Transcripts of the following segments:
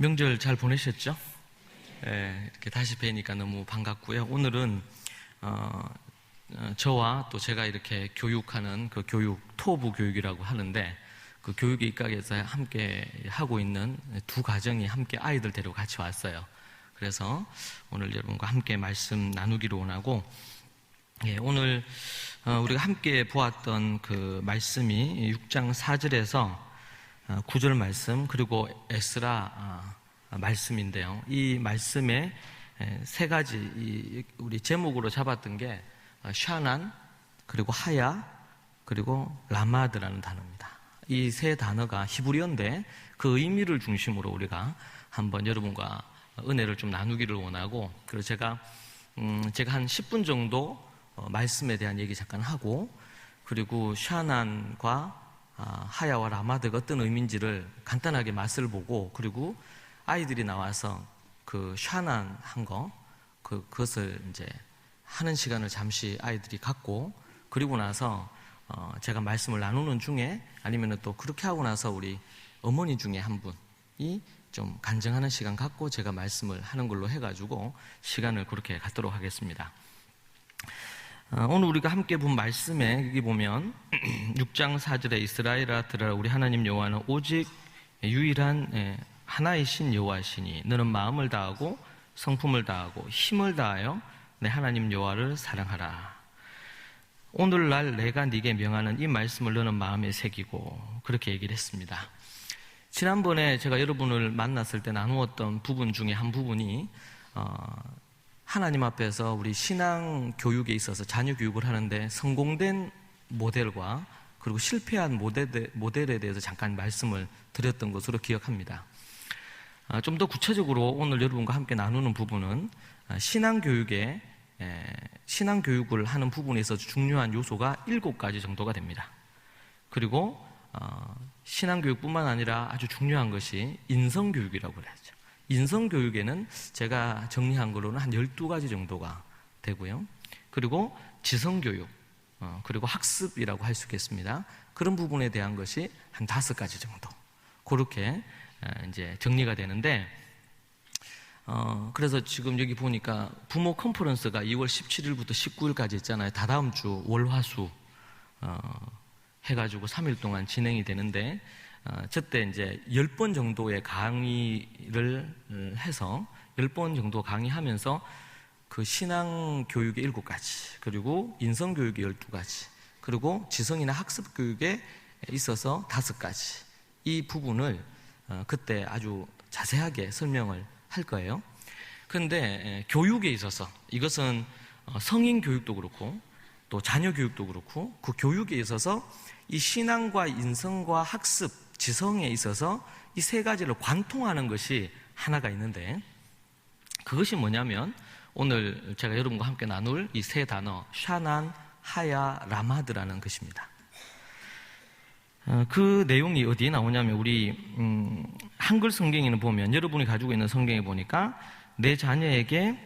명절 잘 보내셨죠? 이렇게 다시 뵈니까 너무 반갑고요. 오늘은 저와 또 제가 이렇게 교육하는 그 교육, 토부 교육이라고 하는데 그 교육의 입각에서 함께 하고 있는 두 가정이 함께 아이들 데리고 같이 왔어요. 그래서 오늘 여러분과 함께 말씀 나누기로 원하고, 오늘 우리가 함께 보았던 그 말씀이 6장 4절에서 9절 말씀, 그리고 에스라 말씀인데요. 이 말씀에 세 가지, 우리 제목으로 잡았던 게 샤난, 그리고 하야, 그리고 라마드라는 단어입니다. 이 세 단어가 히브리어인데 그 의미를 중심으로 우리가 한번 여러분과 은혜를 좀 나누기를 원하고, 그리고 제가 한 10분 정도 말씀에 대한 얘기 잠깐 하고, 그리고 샤난과 하야와 라마드가 어떤 의미인지를 간단하게 맛을 보고, 그리고 아이들이 나와서 그 샤난 한 거, 그것을 이제 하는 시간을 잠시 아이들이 갖고, 그리고 나서 제가 말씀을 나누는 중에, 아니면 또 그렇게 하고 나서 우리 어머니 중에 한 분이 좀 간증하는 시간 갖고 제가 말씀을 하는 걸로 해가지고 시간을 그렇게 갖도록 하겠습니다. 오늘 우리가 함께 본 말씀에 여기 보면 6장 4절에 이스라엘아 들으라, 우리 하나님 여호와는 오직 유일한 하나의 신 여호와시니 너는 마음을 다하고 성품을 다하고 힘을 다하여 내 하나님 여호와를 사랑하라. 오늘날 내가 네게 명하는 이 말씀을 너는 마음에 새기고, 그렇게 얘기를 했습니다. 지난번에 제가 여러분을 만났을 때 나누었던 부분 중에 한 부분이 하나님 앞에서 우리 신앙 교육에 있어서 자녀 교육을 하는데 성공된 모델과 그리고 실패한 모델에 대해서 잠깐 말씀을 드렸던 것으로 기억합니다. 좀 더 구체적으로 오늘 여러분과 함께 나누는 부분은 신앙 교육을 하는 부분에 있어서 중요한 요소가 7가지 정도가 됩니다. 그리고 신앙 교육뿐만 아니라 아주 중요한 것이 인성 교육이라고 그러죠. 인성 교육에는 제가 정리한 거로는 한 12가지 정도가 되고요. 그리고 지성 교육, 그리고 학습이라고 할 수 있겠습니다. 그런 부분에 대한 것이 한 5가지 정도. 그렇게 이제 정리가 되는데, 그래서 지금 여기 보니까 부모 컨퍼런스가 2월 17일부터 19일까지 있잖아요. 다다음 주 월화수 해가지고 3일 동안 진행이 되는데, 저때 이제 10번 정도의 강의를 해서 10번 정도 강의하면서 그 신앙 교육의 7가지, 그리고 인성 교육의 12가지, 그리고 지성이나 학습 교육에 있어서 5가지, 이 부분을 그때 아주 자세하게 설명을 할 거예요. 그런데 교육에 있어서 이것은 성인 교육도 그렇고 또 자녀 교육도 그렇고, 그 교육에 있어서 이 신앙과 인성과 학습, 지성에 있어서 이 3가지를 관통하는 것이 하나가 있는데, 그것이 뭐냐면 오늘 제가 여러분과 함께 나눌 이 3 단어 샤난, 하야, 라마드라는 것입니다. 그 내용이 어디에 나오냐면 우리 한글 성경에는 보면, 여러분이 가지고 있는 성경에 보니까 내 자녀에게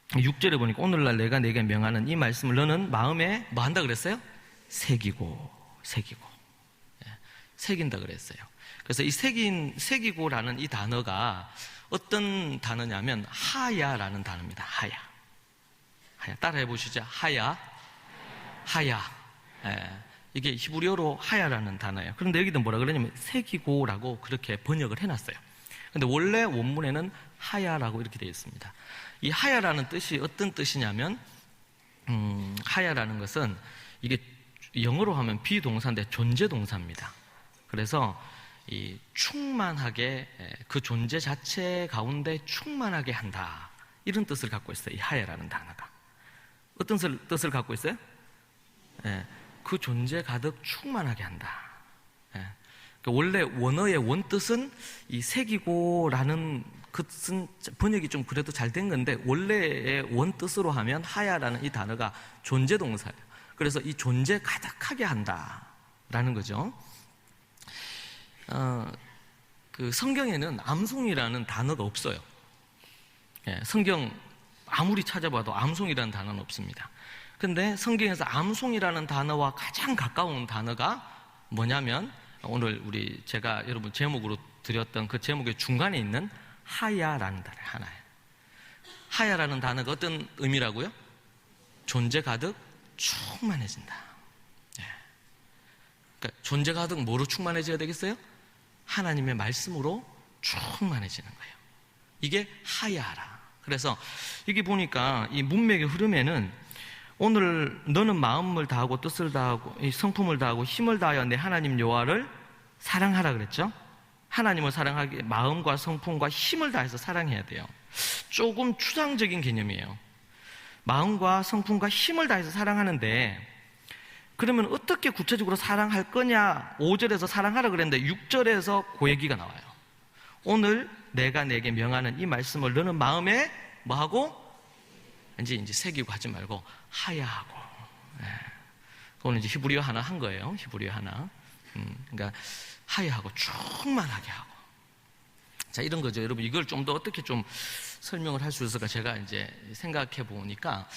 6절에 보니까 오늘날 내가 네게 명하는 이 말씀을 너는 마음에 뭐 한다 그랬어요? 새기고 새긴다 그랬어요. 그래서 이 새기고라는 이 단어가 어떤 단어냐면 하야라는 단어입니다. 하야. 따라해 보시죠. 하야. 이게 히브리어로 하야라는 단어예요. 그런데 여기도 뭐라 그러냐면 새기고라고 그렇게 번역을 해놨어요. 근데 원래 원문에는 하야라고 이렇게 되어 있습니다. 이 하야라는 뜻이 어떤 뜻이냐면, 하야라는 것은 이게 영어로 하면 비동사인데 존재동사입니다. 그래서 이 충만하게, 그 존재 자체 가운데 충만하게 한다, 이런 뜻을 갖고 있어요. 이 하야라는 단어가 어떤 뜻을 갖고 있어요? 그 존재 가득 충만하게 한다. 원래 원어의 원뜻은 이 새기고라는 것은 번역이 좀 그래도 잘 된 건데, 원래의 원뜻으로 하면 하야라는 이 단어가 존재동사예요. 그래서 이 존재 가득하게 한다라는 거죠. 그 성경에는 암송이라는 단어가 없어요. 성경 아무리 찾아봐도 암송이라는 단어는 없습니다. 근데 성경에서 암송이라는 단어와 가장 가까운 단어가 뭐냐면, 오늘 제가 여러분 제목으로 드렸던 그 제목의 중간에 있는 하야라는 단어 하나예요. 하야라는 단어가 어떤 의미라고요? 존재 가득 충만해진다. 그러니까 존재 가득 뭐로 충만해져야 되겠어요? 하나님의 말씀으로 충만해지는 거예요. 이게 하야라. 그래서 여기 보니까 이 문맥의 흐름에는 오늘 너는 마음을 다하고 뜻을 다하고 이 성품을 다하고 힘을 다하여 내 하나님 여호와를 사랑하라 그랬죠? 하나님을 사랑하기 마음과 성품과 힘을 다해서 사랑해야 돼요. 조금 추상적인 개념이에요. 마음과 성품과 힘을 다해서 사랑하는데 그러면 어떻게 구체적으로 사랑할 거냐? 5절에서 사랑하라 그랬는데 6절에서 그 얘기가 나와요. 오늘 내가 내게 명하는 이 말씀을 너는 마음에 뭐하고? 이제 새기고 하지 말고 하야하고. 그거는 이제 히브리어 하나 한 거예요. 히브리어 하나. 그러니까 하야하고 충만하게 하고. 자, 이런 거죠. 여러분, 이걸 좀 더 어떻게 좀 설명을 할 수 있을까? 제가 이제 생각해 보니까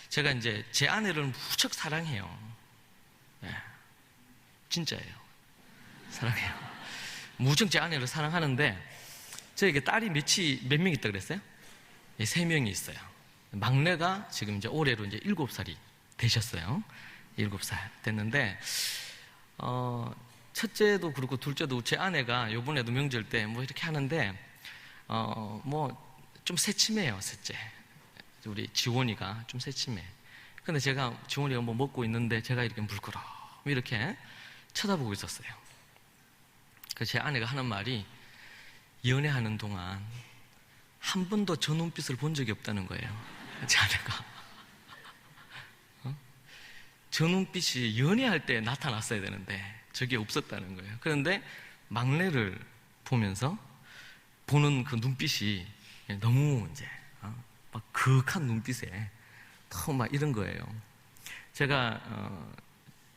제가 이제 제 아내를 무척 사랑해요. 진짜예요. 사랑해요. 무척 제 아내를 사랑하는데 저에게 딸이 몇 명 있다 그랬어요? 3명이 있어요. 막내가 지금 이제 올해로 이제 7살이 되셨어요. 7살 됐는데, 첫째도 그렇고 둘째도 제 아내가 요번에도 명절 때 뭐 이렇게 하는데, 뭐 좀 새침해요, 셋째. 우리 지원이가 좀 새침해. 근데 제가 지원이가 뭐 먹고 있는데 제가 이렇게 물끄러 이렇게 쳐다보고 있었어요. 그래서 제 아내가 하는 말이 연애하는 동안 한 번도 저 눈빛을 본 적이 없다는 거예요. 제 아내가. 저 눈빛이 연애할 때 나타났어야 되는데 저게 없었다는 거예요. 그런데 막내를 보면서 보는 그 눈빛이 너무 이제 막 그윽한 눈빛에 너무 막 이런 거예요. 제가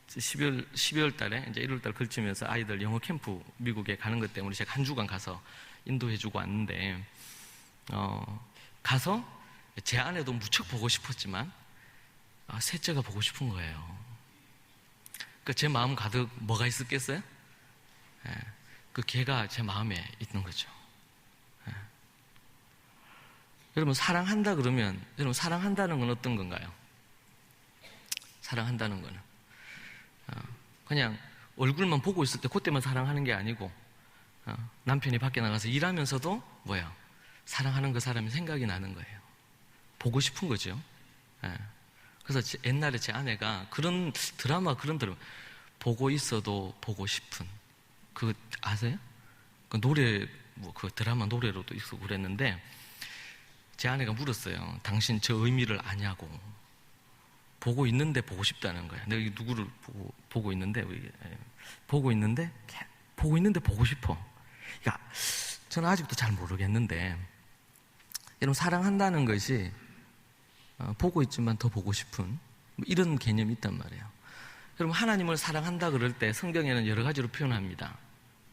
12월 달에 이제 1월 달 걸치면서 아이들 영어 캠프 미국에 가는 것 때문에 제가 한 주간 가서 인도해주고 왔는데 가서 제 아내도 무척 보고 싶었지만 셋째가 보고 싶은 거예요. 그 제 마음 가득 뭐가 있었겠어요? 그 걔가 제 마음에 있는 거죠. 여러분 사랑한다 그러면 여러분 사랑한다는 건 어떤 건가요? 사랑한다는 거는 그냥 얼굴만 보고 있을 때 그때만 사랑하는 게 아니고 남편이 밖에 나가서 일하면서도 뭐야? 사랑하는 그 사람이 생각이 나는 거예요. 보고 싶은 거죠. 그래서 옛날에 제 아내가 그런 드라마 보고 있어도 보고 싶은 그 아세요? 그 노래 뭐 그 드라마 노래로도 있고 그랬는데 제 아내가 물었어요. 당신 저 의미를 아냐고. 보고 있는데 보고 싶다는 거야. 내가 누구를 보고 있는데 보고 있는데 보고 싶어. 그러니까 저는 아직도 잘 모르겠는데 여러분 사랑한다는 것이 보고 있지만 더 보고 싶은 뭐 이런 개념이 있단 말이에요. 여러분 하나님을 사랑한다 그럴 때 성경에는 여러 가지로 표현합니다.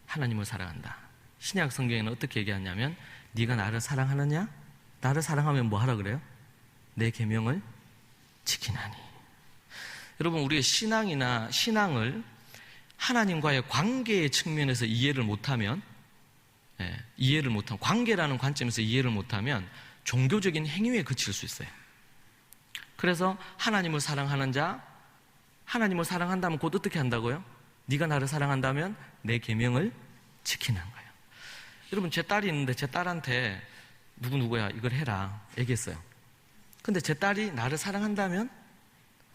하나님을 사랑한다. 신약 성경에는 어떻게 얘기하냐면 네가 나를 사랑하느냐? 나를 사랑하면 뭐 하라 그래요? 내 계명을 지키나니. 여러분 우리의 신앙을 하나님과의 관계의 측면에서 이해를 못하면 관계라는 관점에서 이해를 못하면 종교적인 행위에 그칠 수 있어요. 그래서 하나님을 사랑하는 자, 하나님을 사랑한다면 곧 어떻게 한다고요? 네가 나를 사랑한다면 내 계명을 지키는 거예요. 여러분 제 딸이 있는데 제 딸한테 누구야 이걸 해라 얘기했어요. 근데 제 딸이 나를 사랑한다면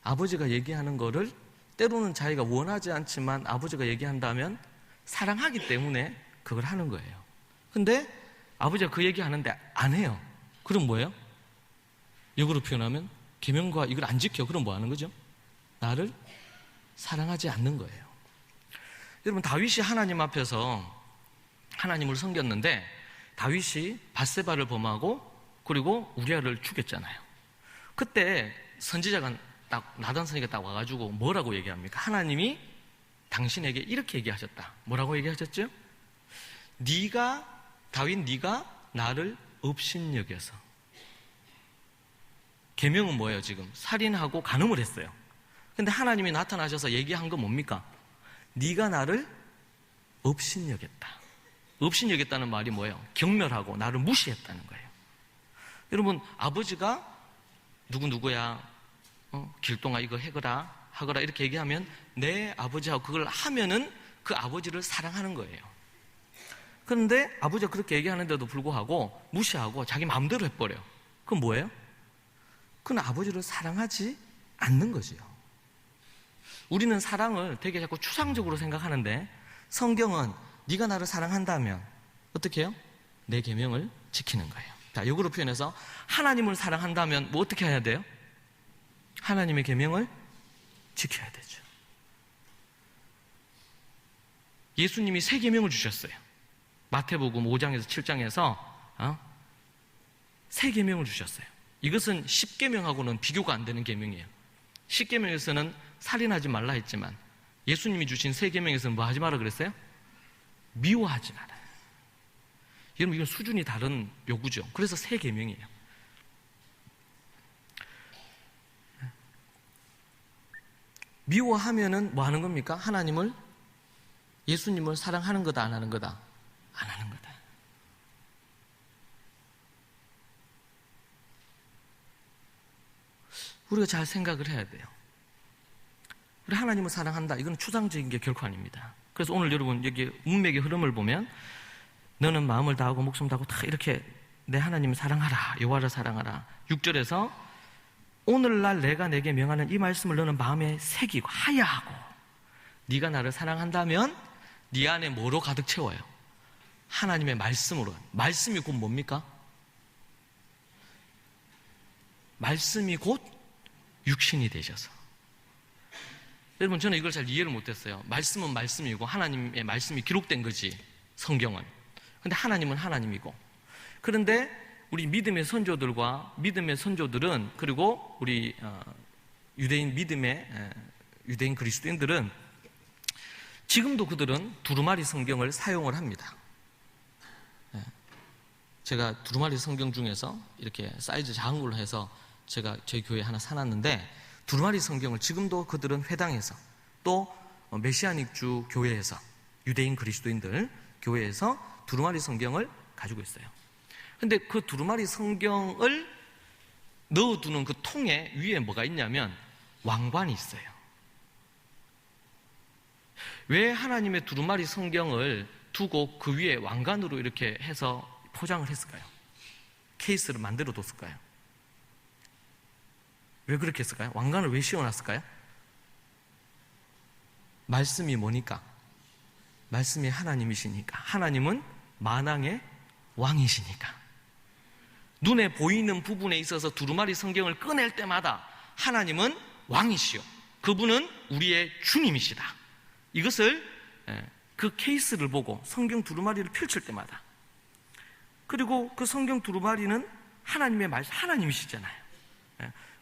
아버지가 얘기하는 거를 때로는 자기가 원하지 않지만 아버지가 얘기한다면 사랑하기 때문에 그걸 하는 거예요. 근데 아버지가 그 얘기하는데 안 해요. 그럼 뭐예요? 역으로 표현하면 계명과 이걸 안 지켜. 그럼 뭐 하는 거죠? 나를 사랑하지 않는 거예요. 여러분 다윗이 하나님 앞에서 하나님을 섬겼는데 다윗이 밧세바를 범하고 그리고 우리아를 죽였잖아요. 그때 선지자가 나단 선지자가 딱 와가지고 뭐라고 얘기합니까? 하나님이 당신에게 이렇게 얘기하셨다. 뭐라고 얘기하셨죠? 다윗 네가 나를 업신여겨서. 계명은 뭐예요 지금? 살인하고 간음을 했어요. 근데 하나님이 나타나셔서 얘기한 건 뭡니까? 네가 나를 업신여겼다. 없인 여겼다는 말이 뭐예요? 경멸하고 나를 무시했다는 거예요. 여러분, 아버지가 누구야, 길동아 이거 해거라 하거라 이렇게 얘기하면 내 아버지하고 그걸 하면은 그 아버지를 사랑하는 거예요. 그런데 아버지가 그렇게 얘기하는데도 불구하고 무시하고 자기 마음대로 해버려요. 그건 뭐예요? 그건 아버지를 사랑하지 않는 거지요. 우리는 사랑을 되게 자꾸 추상적으로 생각하는데 성경은 네가 나를 사랑한다면 어떻게 해요? 내 계명을 지키는 거예요. 자, 역으로 표현해서 하나님을 사랑한다면 뭐 어떻게 해야 돼요? 하나님의 계명을 지켜야 되죠. 예수님이 새 계명을 주셨어요. 마태복음 5장에서 7장에서 새 계명을 주셨어요. 이것은 10계명하고는 비교가 안 되는 계명이에요. 10계명에서는 살인하지 말라 했지만 예수님이 주신 새 계명에서는 뭐 하지 마라 그랬어요? 미워하지 말아요. 여러분, 이건 수준이 다른 요구죠. 그래서 새 계명이에요. 미워하면은 뭐 하는 겁니까? 하나님을, 예수님을 사랑하는 거다, 안 하는 거다? 안 하는 거다. 우리가 잘 생각을 해야 돼요. 우리 하나님을 사랑한다. 이건 추상적인 게 결코 아닙니다. 그래서 오늘 여러분 여기 문맥의 흐름을 보면 너는 마음을 다하고 목숨 다하고 다 이렇게 내 하나님을 사랑하라. 여호와를 사랑하라. 6절에서 오늘날 내가 내게 명하는 이 말씀을 너는 마음에 새기고 하야하고 네가 나를 사랑한다면 네 안에 뭐로 가득 채워요? 하나님의 말씀으로. 말씀이 곧 뭡니까? 말씀이 곧 육신이 되셔서. 여러분, 저는 이걸 잘 이해를 못했어요. 말씀은 말씀이고 하나님의 말씀이 기록된 거지, 성경은. 근데 하나님은 하나님이고. 그런데 우리 믿음의 선조들과 믿음의 선조들은, 그리고 우리 유대인 유대인 그리스도인들은 지금도 그들은 두루마리 성경을 사용을 합니다. 제가 두루마리 성경 중에서 이렇게 사이즈 작은 걸로 해서 제가 저희 교회에 하나 사놨는데, 두루마리 성경을 지금도 그들은 회당에서 또 메시아닉주 교회에서, 유대인 그리스도인들 교회에서 두루마리 성경을 가지고 있어요. 근데 그 두루마리 성경을 넣어두는 그 통에 위에 뭐가 있냐면 왕관이 있어요. 왜 하나님의 두루마리 성경을 두고 그 위에 왕관으로 이렇게 해서 포장을 했을까요? 케이스를 만들어 뒀을까요? 왜 그렇게 했을까요? 왕관을 왜 씌워놨을까요? 말씀이 뭐니까? 말씀이 하나님이시니까. 하나님은 만왕의 왕이시니까. 눈에 보이는 부분에 있어서 두루마리 성경을 꺼낼 때마다 하나님은 왕이시요, 그분은 우리의 주님이시다. 이것을 그 케이스를 보고 성경 두루마리를 펼칠 때마다, 그리고 그 성경 두루마리는 하나님의 말씀, 하나님이시잖아요.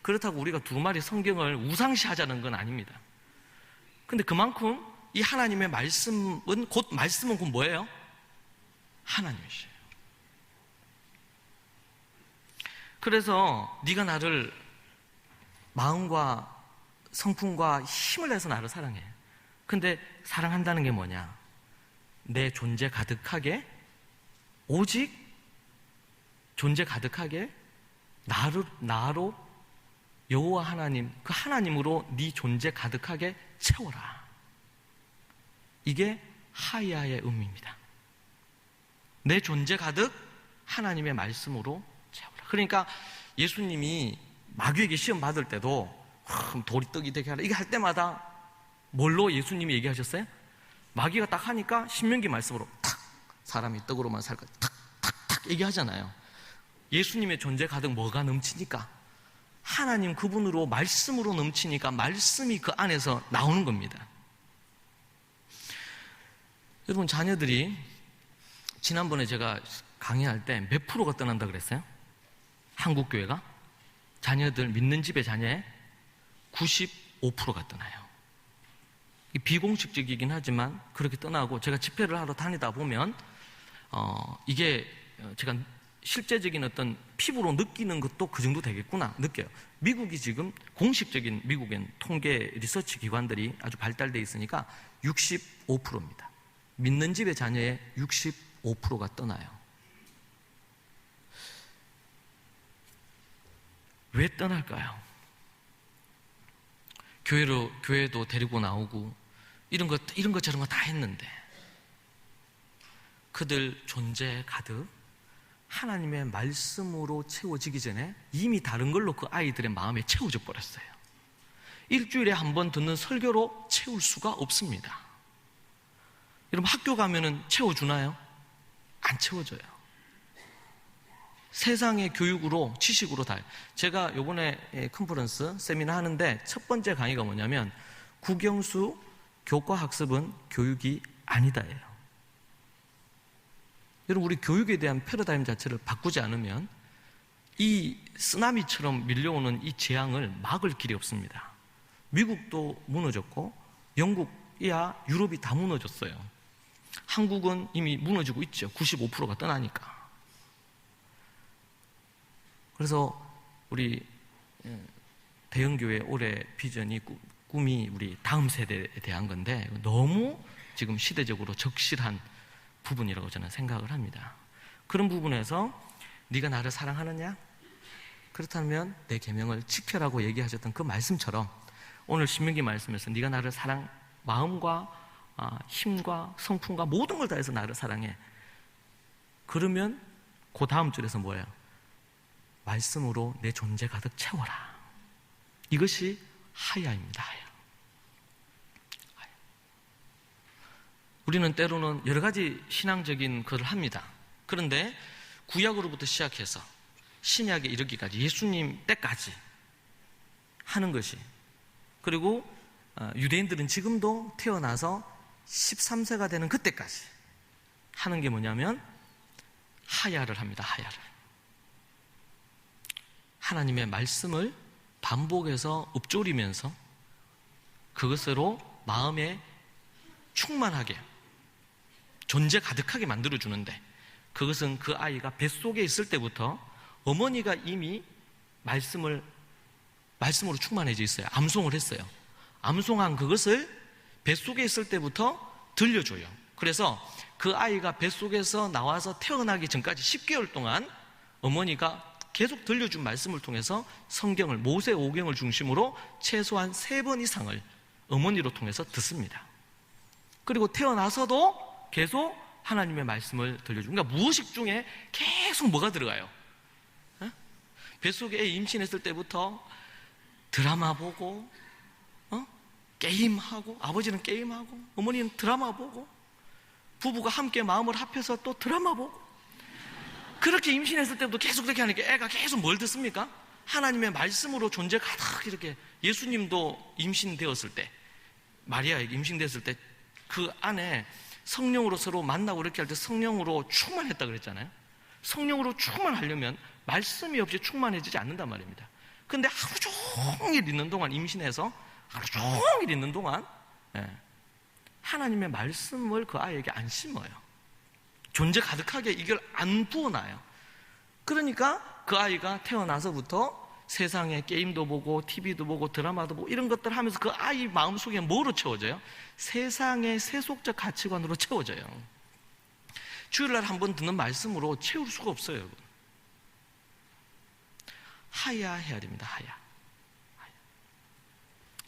그렇다고 우리가 두루마리 성경을 우상시하자는 건 아닙니다. 근데 그만큼 이 하나님의 말씀은 곧 뭐예요? 하나님이시에요. 그래서 네가 나를 마음과 성품과 힘을 내서 나를 사랑해. 근데 사랑한다는 게 뭐냐? 내 존재 가득하게, 오직 존재 가득하게 나로 여호와 하나님, 그 하나님으로 네 존재 가득하게 채워라. 이게 하야의 의미입니다. 내 존재 가득 하나님의 말씀으로 채워라. 그러니까 예수님이 마귀에게 시험 받을 때도 돌이 떡이 되게 하라, 이게 할 때마다 뭘로 예수님이 얘기하셨어요? 마귀가 딱 하니까 신명기 말씀으로 탁, 사람이 떡으로만 살까 탁 얘기하잖아요. 예수님의 존재 가득 뭐가 넘치니까? 하나님 그분으로, 말씀으로 넘치니까 말씀이 그 안에서 나오는 겁니다. 여러분, 자녀들이 지난번에 제가 강의할 때 몇 프로가 떠난다 그랬어요? 한국교회가? 자녀들, 믿는 집의 자녀의 95%가 떠나요. 비공식적이긴 하지만 그렇게 떠나고, 제가 집회를 하러 다니다 보면 이게 제가 실제적인 어떤 피부로 느끼는 것도 그 정도 되겠구나 느껴요. 미국이 지금 공식적인 미국엔 통계 리서치 기관들이 아주 발달되어 있으니까 65%입니다. 믿는 집의 자녀의 65%. 95%가 떠나요. 왜 떠날까요? 교회도 데리고 나오고 이런 것 저런 거 다 했는데 그들 존재 가득 하나님의 말씀으로 채워지기 전에 이미 다른 걸로 그 아이들의 마음에 채워져 버렸어요. 일주일에 한 번 듣는 설교로 채울 수가 없습니다. 여러분 학교 가면은 채워주나요? 안 채워져요. 세상의 교육으로 지식으로 다. 제가 요번에 컨퍼런스 세미나 하는데 첫 번째 강의가 뭐냐면 국영수 교과 학습은 교육이 아니다예요. 여러분 우리 교육에 대한 패러다임 자체를 바꾸지 않으면 이 쓰나미처럼 밀려오는 이 재앙을 막을 길이 없습니다. 미국도 무너졌고 영국이야 유럽이 다 무너졌어요. 한국은 이미 무너지고 있죠. 95%가 떠나니까. 그래서 우리 대형교회 올해 비전이 꿈이 우리 다음 세대에 대한 건데 너무 지금 시대적으로 적실한 부분이라고 저는 생각을 합니다. 그런 부분에서 네가 나를 사랑하느냐? 그렇다면 내 계명을 지켜라고 얘기하셨던 그 말씀처럼 오늘 신명기 말씀에서 네가 나를 마음과 힘과 성품과 모든 걸 다해서 나를 사랑해. 그러면 그 다음 줄에서 뭐예요? 말씀으로 내 존재 가득 채워라. 이것이 하야입니다. 하야. 우리는 때로는 여러 가지 신앙적인 것을 합니다. 그런데 구약으로부터 시작해서 신약에 이르기까지 예수님 때까지 하는 것이, 그리고 유대인들은 지금도 태어나서 13세가 되는 그때까지 하는 게 뭐냐면 하야를 합니다. 하야를. 하나님의 말씀을 반복해서 읊조리면서 그것으로 마음에 충만하게 존재 가득하게 만들어주는데, 그것은 그 아이가 뱃속에 있을 때부터 어머니가 이미 말씀으로 충만해져 있어요. 암송을 했어요. 암송한 그것을 뱃속에 있을 때부터 들려줘요. 그래서 그 아이가 뱃속에서 나와서 태어나기 전까지 10개월 동안 어머니가 계속 들려준 말씀을 통해서 성경을, 모세 오경을 중심으로 최소한 3번 이상을 어머니로 통해서 듣습니다. 그리고 태어나서도 계속 하나님의 말씀을 들려주고, 그러니까 무의식 중에 계속 뭐가 들어가요? 뱃속에 애 임신했을 때부터 드라마 보고, 게임하고, 아버지는 게임하고, 어머니는 드라마 보고, 부부가 함께 마음을 합해서 또 드라마 보고, 그렇게 임신했을 때부터 계속 그렇게 하니까 애가 계속 뭘 듣습니까? 하나님의 말씀으로 존재 가득 이렇게. 예수님도 임신되었을 때, 마리아에게 임신되었을 때 그 안에 성령으로 서로 만나고 이렇게 할 때 성령으로 충만했다 그랬잖아요. 성령으로 충만하려면 말씀이 없이 충만해지지 않는단 말입니다. 근데 하루 종일 있는 동안, 임신해서 하루 종일 있는 동안 하나님의 말씀을 그 아이에게 안 심어요. 존재 가득하게 이걸 안 부어놔요. 그러니까 그 아이가 태어나서부터 세상에 게임도 보고 TV도 보고 드라마도 보고 이런 것들 하면서 그 아이 마음속에 뭐로 채워져요? 세상의 세속적 가치관으로 채워져요. 주일날 한번 듣는 말씀으로 채울 수가 없어요, 여러분. 하야 해야 됩니다. 하야.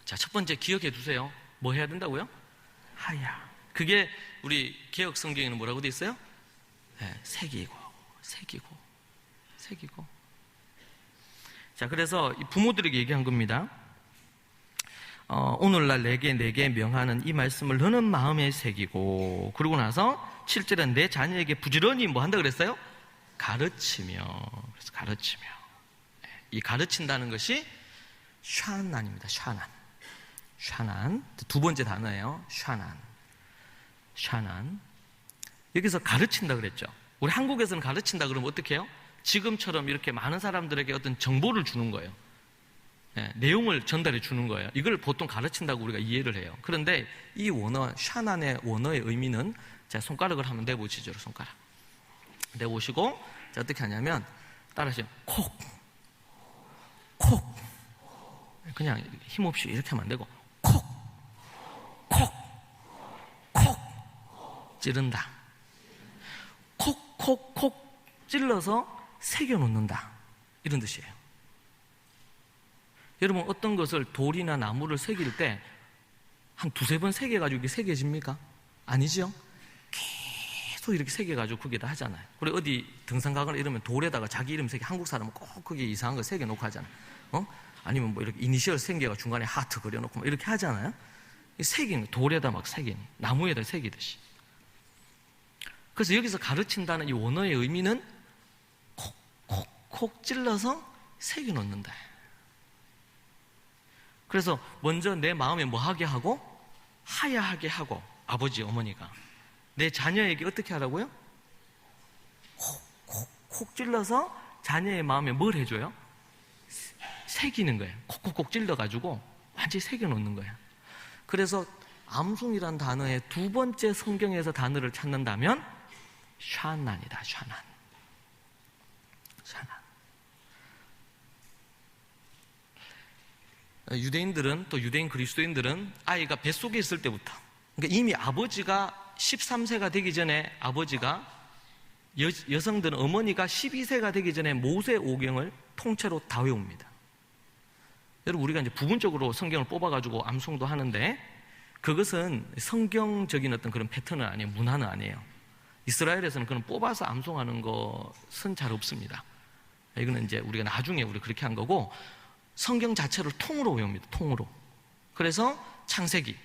자, 첫 번째 기억해 두세요. 뭐 해야 된다고요? 하야. 그게 우리 개혁 성경에는 뭐라고 돼 있어요? 새기고. 자, 그래서 부모들에게 얘기한 겁니다. 오늘날 내게 명하는 이 말씀을 너는 마음에 새기고, 그러고 나서 7절은 내 자녀에게 부지런히 뭐 한다 그랬어요? 가르치며. 그래서 가르치며. 이 가르친다는 것이 샤난입니다. 샤난. 두 번째 단어예요. 샤난. 여기서 가르친다 그랬죠. 우리 한국에서는 가르친다 그러면 어떻게 해요? 지금처럼 이렇게 많은 사람들에게 어떤 정보를 주는 거예요. 내용을 전달해 주는 거예요. 이걸 보통 가르친다고 우리가 이해를 해요. 그런데 이 원어, 샤난의 원어의 의미는, 자, 손가락을 한번 내보시죠. 손가락 내보시고, 자, 어떻게 하냐면 따라하시죠. 콕. 그냥 힘없이 이렇게 하면 안 되고 콕 찌른다. 콕콕 찔러서 새겨 놓는다, 이런 뜻이에요. 여러분, 어떤 것을 돌이나 나무를 새길 때 한 두세 번 새겨가지고 이게 새겨집니까? 아니죠? 계속 이렇게 새겨가지고 거기다 하잖아요. 그리고 어디 등산 가거나 이러면 돌에다가 자기 이름 새겨, 한국 사람은 꼭 거기에 이상한 거 새겨놓고 하잖아요. 아니면 뭐 이렇게 이니셜 새겨가 중간에 하트 그려놓고 뭐 이렇게 하잖아요. 새기는, 돌에다 막 새기는, 나무에다 새기듯이. 그래서 여기서 가르친다는 이 원어의 의미는 콕콕콕 찔러서 새겨놓는다. 그래서 먼저 내 마음에 뭐 하게 하고? 하야하게 하고, 아버지, 어머니가 내 자녀에게 어떻게 하라고요? 콕콕콕 찔러서 자녀의 마음에 뭘 해줘요? 새기는 거예요. 콕콕콕 찔러가지고 완전히 새겨놓는 거예요. 그래서 암송이란 단어의 두 번째 성경에서 단어를 찾는다면 샤난이다. 샤난. 유대인들은, 또 유대인 그리스도인들은 아이가 뱃속에 있을 때부터, 그러니까 이미 아버지가 13세가 되기 전에, 아버지가, 여성들은 어머니가 12세가 되기 전에 모세오경을 통째로 다 외웁니다. 여러분, 우리가 이제 부분적으로 성경을 뽑아가지고 암송도 하는데, 그것은 성경적인 어떤 그런 패턴은 아니에요. 문화는 아니에요. 이스라엘에서는 그런 뽑아서 암송하는 것은 잘 없습니다. 이거는 이제 우리가 나중에 우리 그렇게 한 거고, 성경 자체를 통으로 외웁니다. 통으로. 그래서 창세기,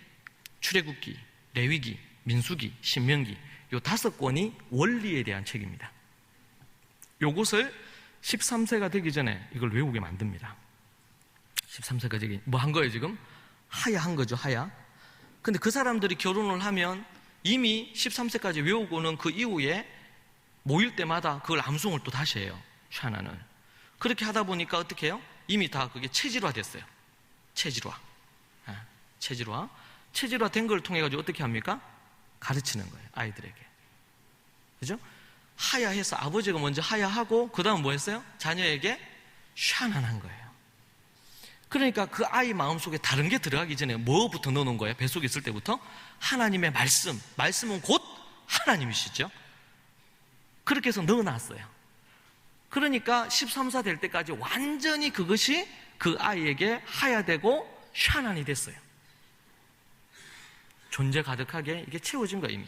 출애굽기, 레위기, 민수기, 신명기, 요 5권이 원리에 대한 책입니다. 요것을 13세가 되기 전에 이걸 외우게 만듭니다. 13세가 되기, 뭐 한 거예요, 지금? 하야한 거죠, 하야. 근데 그 사람들이 결혼을 하면 이미 13세까지 외우고는 그 이후에 모일 때마다 그걸 암송을 또 다시 해요. 샤난을. 그렇게 하다 보니까 어떻게 해요? 이미 다 그게 체질화 됐어요. 체질화. 체질화 된 걸 통해 가지고 어떻게 합니까? 가르치는 거예요, 아이들에게. 그죠? 하야해서 아버지가 먼저 하야하고 그 다음 뭐 했어요? 자녀에게 샤난한 거예요. 그러니까 그 아이 마음속에 다른 게 들어가기 전에 뭐부터 넣어놓은 거예요? 뱃속에 있을 때부터? 하나님의 말씀은 곧 하나님이시죠. 그렇게 해서 넣어놨어요. 그러니까 13사 될 때까지 완전히 그것이 그 아이에게 하야되고 샤난이 됐어요. 존재 가득하게 이게 채워진 거예요, 이미.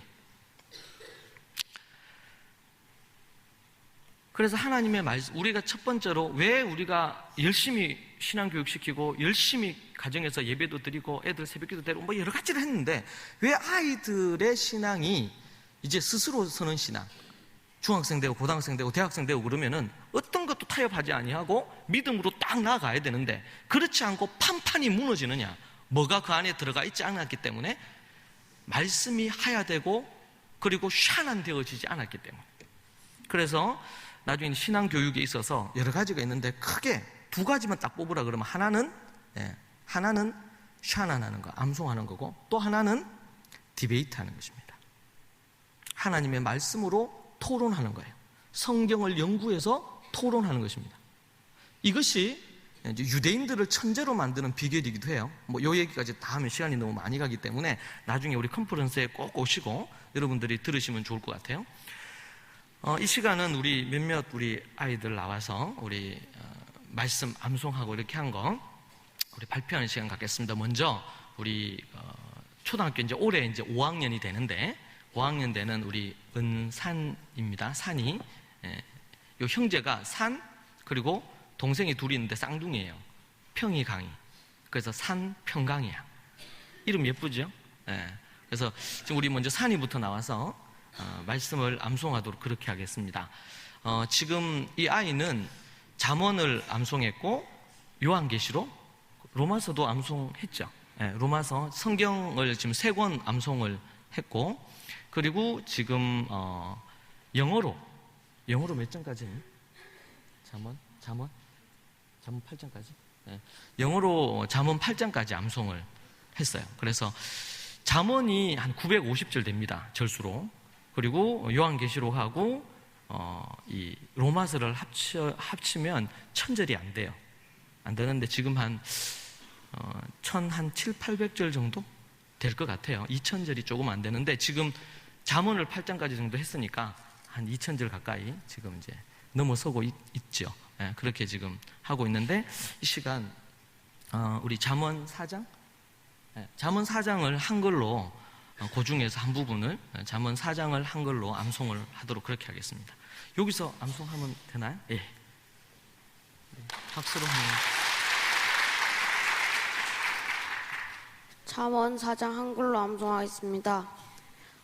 그래서 하나님의 말씀, 우리가 첫 번째로 왜 우리가 열심히 신앙교육 시키고 열심히 가정에서 예배도 드리고 애들 새벽기도 드리고 뭐 여러 가지를 했는데 왜 아이들의 신앙이 이제 스스로 서는 신앙, 중학생 되고 고등학생 되고 대학생 되고 그러면은 어떤 것도 타협하지 아니하고 믿음으로 딱 나아가야 되는데 그렇지 않고 판판이 무너지느냐? 뭐가 그 안에 들어가 있지 않았기 때문에, 말씀이 하야되고 그리고 샤난되어지지 않았기 때문에. 그래서 나중에 신앙교육에 있어서 여러 가지가 있는데 크게 두 가지만 딱 뽑으라 그러면 하나는 샤난하는 거, 암송하는 거고, 또 하나는 디베이트하는 것입니다. 하나님의 말씀으로 토론하는 거예요. 성경을 연구해서 토론하는 것입니다. 이것이 이제 유대인들을 천재로 만드는 비결이기도 해요. 뭐 요 얘기까지 다 하면 시간이 너무 많이 가기 때문에 나중에 우리 컨퍼런스에 꼭 오시고 여러분들이 들으시면 좋을 것 같아요. 이 시간은 우리 몇몇 우리 아이들 나와서 우리 말씀 암송하고 이렇게 한 거 우리 발표하는 시간 갖겠습니다. 먼저 우리 초등학교 이제 올해 이제 5학년이 되는데 5학년 되는 우리 은산입니다. 산이, 요 형제가 산, 그리고 동생이 둘이 있는데 쌍둥이에요. 평이 강이. 그래서 산 평강이야. 이름 예쁘죠? 그래서 지금 우리 먼저 산이부터 나와서 말씀을 암송하도록 그렇게 하겠습니다. 지금 이 아이는 잠언을 암송했고 요한계시록, 로마서도 암송했죠. 로마서, 성경을 지금 3권 암송을 했고, 그리고 지금 영어로 몇 장까지? 잠언 8장까지? 영어로 잠언 8장까지 암송을 했어요. 그래서 잠언이 한 950절 됩니다, 절수로. 그리고 요한계시록하고 이 로마서를 합치면 1000절이 안 돼요. 안 되는데 지금 한 700-800절 정도 될 것 같아요. 2000절이 조금 안 되는데 지금 잠언을 8장까지 정도 했으니까 한 2,000절 가까이 지금 이제 넘어서고 있죠. 예, 그렇게 지금 하고 있는데 이 시간 우리 잠언 4장, 잠언 4장을 한글로 그 중에서 한 부분을 잠언 4장을 한글로 암송을 하도록 그렇게 하겠습니다. 여기서 암송하면 되나요? 예. 박수로 한번. 잠언 4장 한글로 암송하겠습니다.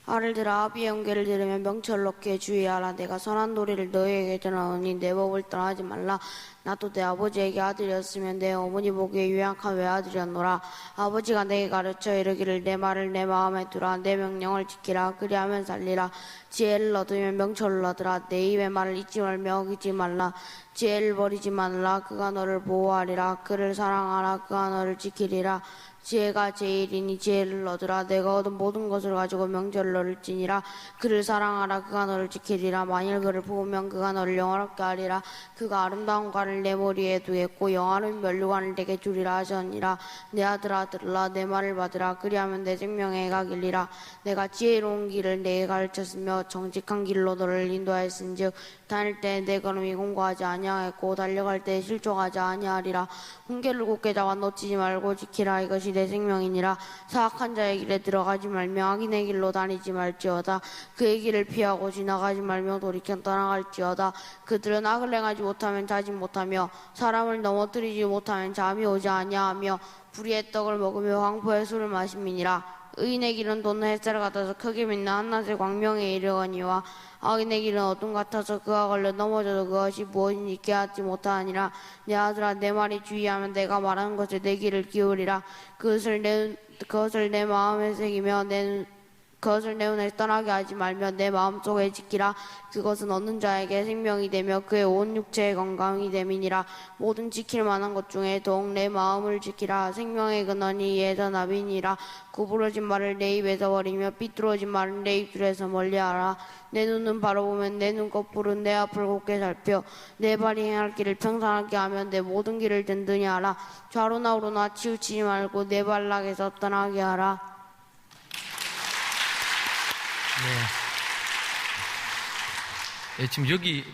알을 들어 아비의 훈계를 들으며 명철을 얻기에 주의하라. 내가 선한 도리를 너희에게 전하오니 내 법을 떠나지 말라. 나도 내 아버지에게 아들이었으면 내 어머니 보기에 유약한 외아들이었노라. 아버지가 내게 가르쳐 이르기를 내 말을 내 마음에 두라. 내 명령을 지키라. 그리하면 살리라. 지혜를 얻으면 명철을 얻으라. 내 입의 말을 잊지 말며 어기지 말라. 지혜를 버리지 말라. 그가 너를 보호하리라. 그를 사랑하라. 그가 너를 지키리라. 지혜가 제일이니 지혜를 얻으라. 내가 얻은 모든 것을 가지고 명철을 얻을지니라. 그를 사랑하라. 그가 너를 지키리라. 만일 그를 보면 그가 너를 영화롭게 하리라. 그가 아름다운 관을 내 머리에 두겠고 영화로운 면류관을 내게 주리라 하셨니라. 내 아들아 들으라. 내 말을 받으라. 그리하면 내 생명에 해가 길리라. 내가 지혜로운 길을 내게 가르쳤으며 정직한 길로 너를 인도하였은즉 다닐 때 내 걸음이 공고하지 아니하였고 달려갈 때 실족하지 아니하리라. 훈계를 굳게 잡아 놓치지 말고 지키라. 이것이 내 생명이니라. 사악한 자의 길에 들어가지 말며 악인의 길로 다니지 말지어다. 그의 길을 피하고 지나가지 말며 돌이켜 떠나갈지어다. 그들은 악을 행하지 못하면 자지 못하며 사람을 넘어뜨리지 못하면 잠이 오지 아니하며 불의의 떡을 먹으며 황포의 술을 마심이니라. 의인의 길은 돋는 햇살 같아서 크게 빛나 한낮의 광명에 이르거니와 악인의 길은 어둠 같아서 그가 걸려 넘어져도 그것이 무엇인지 깨닫지 못하니라. 내 아들아 내 말이 주의하면 내가 말하는 것에 내 귀를 기울이라. 그것을 내 마음에 새기며 그것을 내 눈에 떠나게 하지 말며 내 마음속에 지키라. 그것은 얻는 자에게 생명이 되며 그의 온 육체의 건강이 됨이니라. 모든 지킬 만한 것 중에 더욱 내 마음을 지키라. 생명의 근원이 이에서 나비니라. 구부러진 말을 내 입에서 버리며 삐뚤어진 말을 내 입술에서 멀리하라. 내 눈은 바로 보면 내 눈꺼풀은 내 앞을 곱게 살펴 내 발이 행할 길을 평탄하게 하며 내 모든 길을 든든히 하라. 좌로나 우로나 치우치지 말고 내 발락에서 떠나게 하라. 네. 지금 여기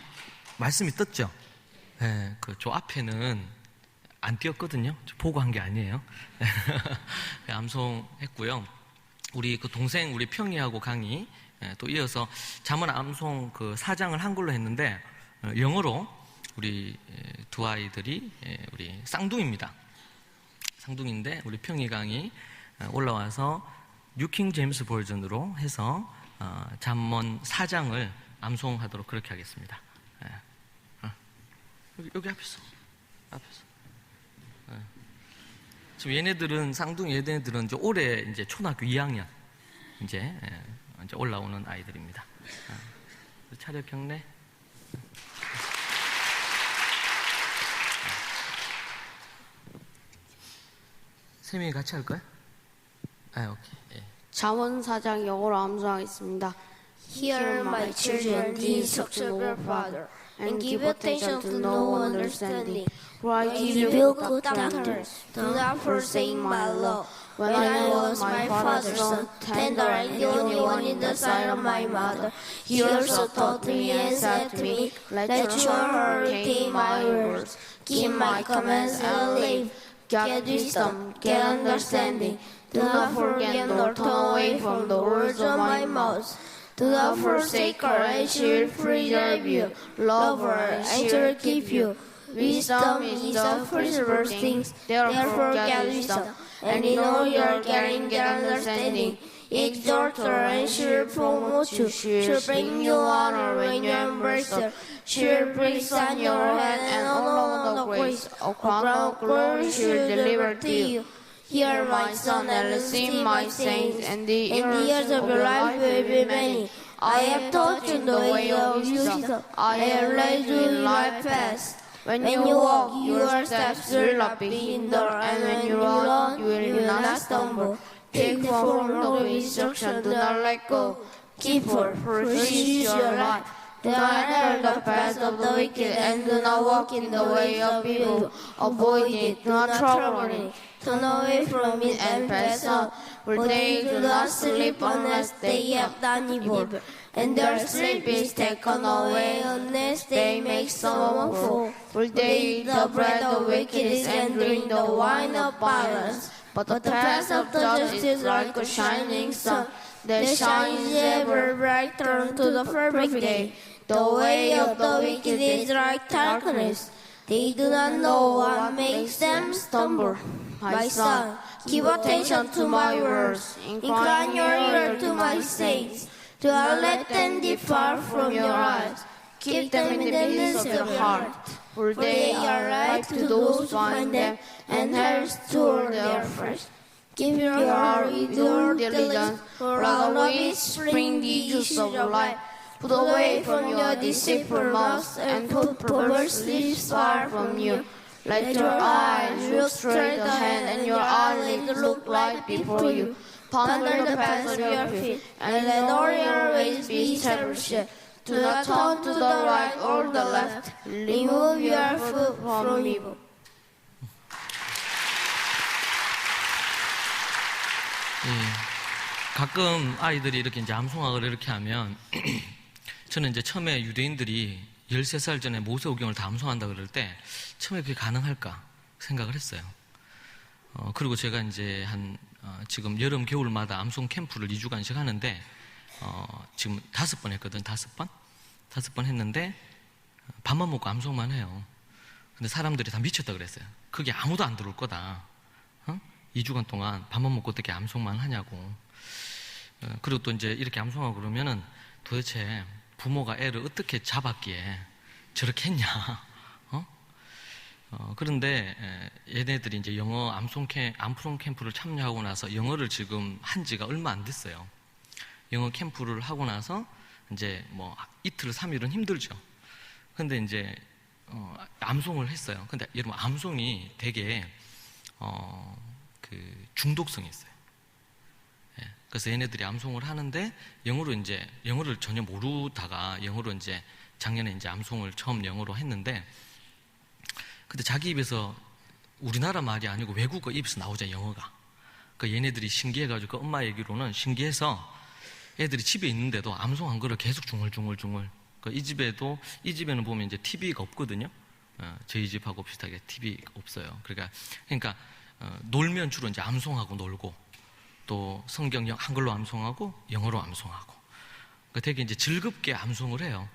말씀이 떴죠? 네, 저 앞에는 안 띄었거든요. 보고 한 게 아니에요. 암송했고요. 우리 그 동생, 우리 평이하고 강이 또 이어서 잠언 암송 그 4장을 한글로 했는데 영어로 우리 두 아이들이 우리 쌍둥이입니다. 쌍둥이인데 우리 평이 강이 올라와서 뉴킹 제임스 버전으로 해서 잠언 4장을 암송하도록 그렇게 하겠습니다. 여기 앞에서. 지금 얘네들은 쌍둥이 얘네들은 이제 올해 이제 초등학교 2학년 이제 올라오는 아이들입니다. 차렷 경례. 세 명이 같이 할 거야? 오케이. 잠언 4장 영어로 암송하겠습니다. Hear, my children, the instruction of your father, and give attention to no understanding. For I give you good doctrines. Do not forsake my law. When I was my father's son, tender and the only one in the sight of my mother, he also taught me and said to me, let your heart retain my words. Keep my commands and live. Get wisdom, get understanding. Do not forget nor turn away from the words of my mouth. Do not forsake her, and she will preserve you. Love her, and she will keep you. Wisdom is the first thing, therefore get wisdom. And in all your getting, get understanding. Exhort her, and she will promote you. She will bring you honor when you embrace her. She will place on your head and on the grace. A crown of glory she will deliver to you. Hear, my son, and listen, my saints, and the years of your life will be many. I have taught you the way of wisdom. I have led you in life paths. When you walk, your steps will not be hindered, and when you run, you will not stumble. Take hold of the instruction, do not let go. Keep her, for she is your life. Do not enter the path of the wicked, and do not walk in the way of evil. Avoid it, do not trouble it. Turn away from it and pass on. For they do not sleep unless they have done evil, and their sleep is taken away unless they make someone fall. For they eat the bread of wickedness and drink the wine of violence. But the path of the just is like a shining sun that shines ever brighter unto the perfect day. The way of the wicked is like darkness. They do not know what makes them stumble. My son, give attention to my words. Incline your ear to my sayings. Do not let them depart from your eyes. Keep them in the midst of your heart. For they are life to those who find them, and health to all their flesh. Give your heart with your diligence, for out of it spring the issues of life. Put away from your deceitful mouth, and put perverse lips far from you. Let your eyes look straight ahead, and your eyelids look right before you. Ponder the path of your feet, and let all your ways be established. Do not turn to the right or the left. Remove your foot from evil. 가끔 아이들이 이렇게 이제 암송학을 이렇게 하면 저는 이제 처음에 유대인들이 13살 전에 모세오경을 다 암송한다 그럴 때 처음에 그게 가능할까 생각을 했어요. 그리고 제가 이제 지금 여름 겨울마다 암송 캠프를 2주간씩 하는데 지금 5번 했거든. 5번 했는데 밥만 먹고 암송만 해요. 근데 사람들이 다 미쳤다 그랬어요. 그게 아무도 안 들어올 거다. 2주간 동안 밥만 먹고 어떻게 암송만 하냐고. 그리고 또 이제 이렇게 암송하고 그러면은 도대체 부모가 애를 어떻게 잡았기에 저렇게 했냐. 그런데 얘네들이 이제 영어 암송 캠프를 참여하고 나서 영어를 지금 한 지가 얼마 안 됐어요. 영어 캠프를 하고 나서 이제 뭐 이틀, 3일은 힘들죠. 근데 이제 암송을 했어요. 근데 여러분 암송이 되게 그 중독성이 있어요. 예, 그래서 얘네들이 암송을 하는데 영어를 전혀 모르다가 영어로 이제 작년에 이제 암송을 처음 영어로 했는데 근데 자기 입에서 우리나라 말이 아니고 외국어 입에서 나오자 영어가. 그 얘네들이 신기해가지고 그 엄마 얘기로는 신기해서 애들이 집에 있는데도 암송한 거를 계속 중얼중얼. 이 집에는 보면 이제 TV가 없거든요. 저희 집하고 비슷하게 TV가 없어요. 그러니까 놀면 주로 이제 암송하고 놀고 또 성경 한글로 암송하고 영어로 암송하고. 그러니까 되게 이제 즐겁게 암송을 해요.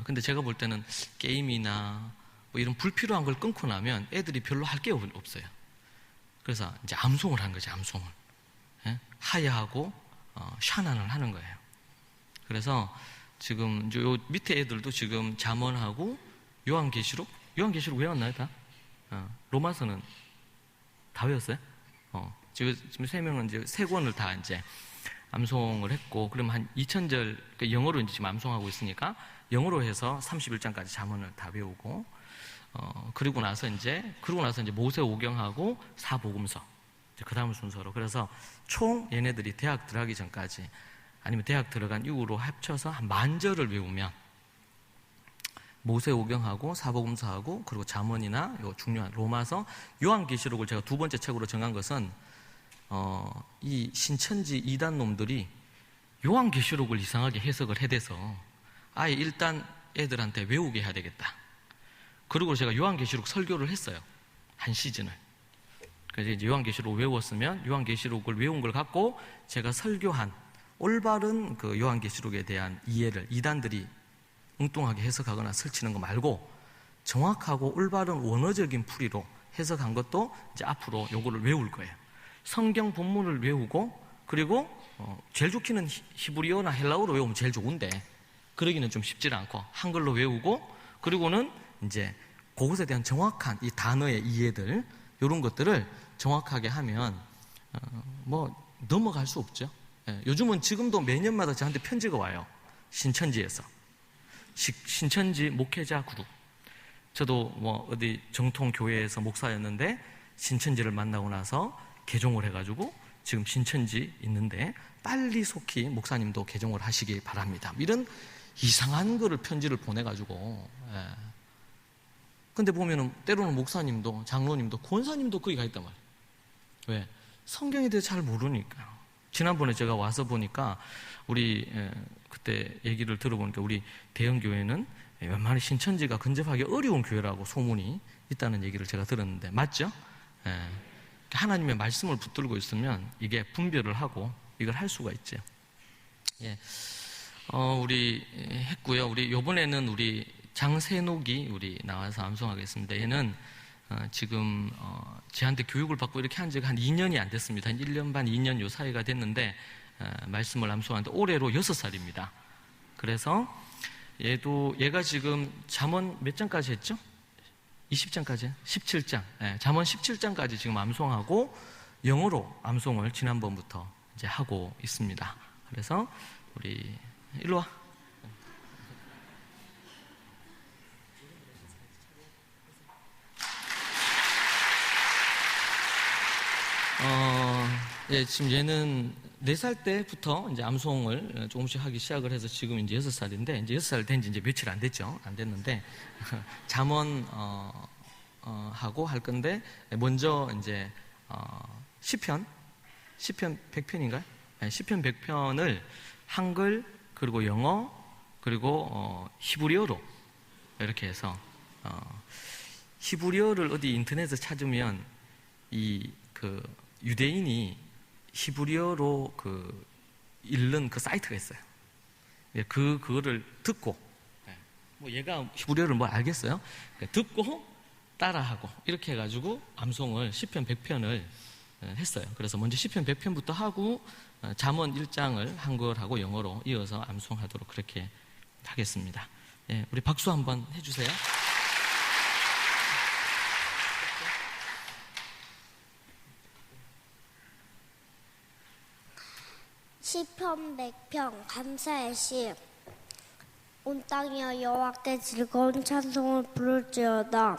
근데 제가 볼 때는 게임이나 뭐 이런 불필요한 걸 끊고 나면 애들이 별로 할 게 없어요. 그래서 이제 암송을 하는 거죠, 암송을. 예? 하야하고 샤난을 하는 거예요. 그래서 지금 요 밑에 애들도 지금 잠언하고 요한계시록 외웠나요 다? 로마서는 다 외웠어요? 지금 3명은 이제 3권을 다 이제 암송을 했고, 그럼 한 2000절, 그러니까 영어로 이제 지금 암송하고 있으니까 영어로 해서 31장까지 잠언을 다 외우고, 그리고 나서 이제 모세오경하고 사복음서, 그 다음 순서로. 그래서 총 얘네들이 대학 들어가기 전까지 아니면 대학 들어간 이후로 합쳐서 한 10,000절을 외우면 모세오경하고 사복음서하고 그리고 잠언이나 요 중요한 로마서, 요한계시록을 제가 2번째 책으로 정한 것은 이 신천지 이단 놈들이 요한계시록을 이상하게 해석을 해대서 아예 일단 애들한테 외우게 해야 되겠다. 그리고 제가 요한계시록 설교를 했어요. 한 시즌을. 그래서 이제 요한계시록 외웠으면 요한계시록을 외운 걸 갖고 제가 설교한 올바른 그 요한계시록에 대한 이해를 이단들이 엉뚱하게 해석하거나 설치는 거 말고 정확하고 올바른 원어적인 풀이로 해석한 것도 이제 앞으로 요거를 외울 거예요. 성경 본문을 외우고, 그리고 제일 좋기는 히브리어나 헬라어로 외우면 제일 좋은데 그러기는 좀 쉽지 않고 한글로 외우고, 그리고는 이제 그것에 대한 정확한 이 단어의 이해들, 이런 것들을 정확하게 하면 뭐 넘어갈 수 없죠. 예, 요즘은 지금도 매년마다 저한테 편지가 와요. 신천지에서. 신천지 목회자 그룹. 저도 뭐 어디 정통 교회에서 목사였는데 신천지를 만나고 나서 개종을 해가지고 지금 신천지 있는데 빨리 속히 목사님도 개종을 하시기 바랍니다. 이런 이상한 거를 편지를 보내가지고. 예. 근데 보면은 때로는 목사님도 장로님도 권사님도 거기 가 있단 말이에요. 왜? 성경에 대해 잘 모르니까요. 지난번에 제가 와서 보니까 우리 그때 얘기를 들어보니까 우리 대형교회는 웬만한 신천지가 근접하기 어려운 교회라고 소문이 있다는 얘기를 제가 들었는데 맞죠? 예. 하나님의 말씀을 붙들고 있으면 이게 분별을 하고 이걸 할 수가 있죠. 예. 우리 했고요. 우리 요번에는 우리 장세녹이 우리 나와서 암송하겠습니다. 얘는 지금 저한테 교육을 받고 이렇게 한 지가 한 2년이 안 됐습니다. 한 1년 반, 2년 요 사이가 됐는데 말씀을 암송하는데 올해로 6살입니다. 그래서 얘가 지금 잠언 몇 장까지 했죠? 20장까지? 17장. 네, 잠언 17장까지 지금 암송하고 영어로 암송을 지난번부터 이제 하고 있습니다. 그래서 우리 일로 와. 예, 지금 얘는 4살 때부터 이제 암송을 조금씩 하기 시작을 해서 지금 이제 6살인데, 이제 6살 된 지 이제 며칠 안 됐죠. 안 됐는데, 잠언, 하고 할 건데, 먼저 이제, 시편 100편인가요? 네, 시편 100편을 한글, 그리고 영어, 그리고, 히브리어로 이렇게 해서, 히브리어를 어디 인터넷에 찾으면 유대인이 히브리어로 읽는 그 사이트가 있어요. 예, 그거를 듣고, 뭐 얘가 히브리어를 뭐 알겠어요? 듣고 따라하고 이렇게 해가지고 암송을 시편 100편을 했어요. 그래서 먼저 시편 100편부터 하고 잠언 1장을 한글하고 영어로 이어서 암송하도록 그렇게 하겠습니다. 예, 우리 박수 한번 해주세요. 시편 100편 감사의 시. 온 땅이여 여호와께 즐거운 찬송을 부를지어다.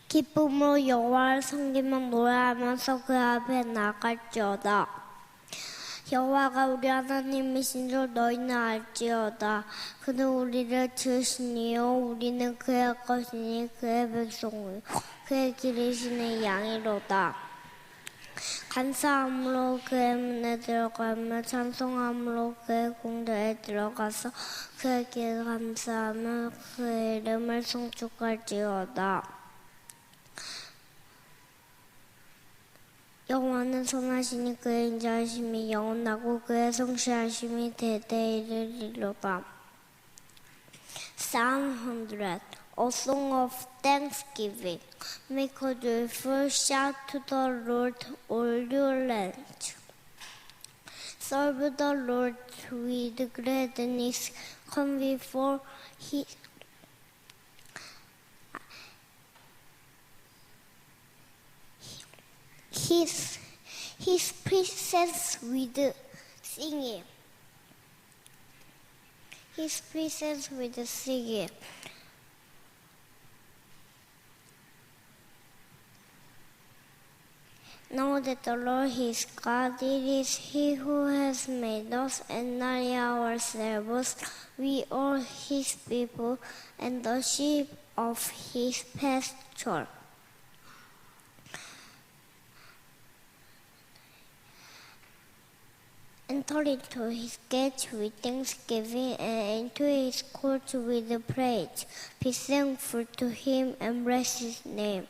기쁨으로 여호와를 섬기며 노래하면서 그 앞에 나아갈지어다. 여호와가 우리 하나님이신 줄 너희는 알지어다. 그는 우리를 지으시니요 우리는 그의 것이니 그의 백성이요 그의 기르시는 양이로다. 감사함으로 그의 문에 들어가며 찬송함으로 그의 공도에 들어가서 그에게 감사하며 그의 이름을 송축할지어다. 여호와는 선하시니 그의 인자하심이 영원하고 그의 성실하심이 대대에 이르리로다. Psalm 100. A song of thanksgiving. Make a joyful shout to the Lord, all your lands. Serve the Lord with gladness. Come before His presence with singing. His presence with singing. Know that the Lord is God, it is He who has made us, and not ourselves. We are His people, and the sheep of His pasture. Enter into His gates with thanksgiving, and into His courts with praise. Be thankful to Him and bless His name.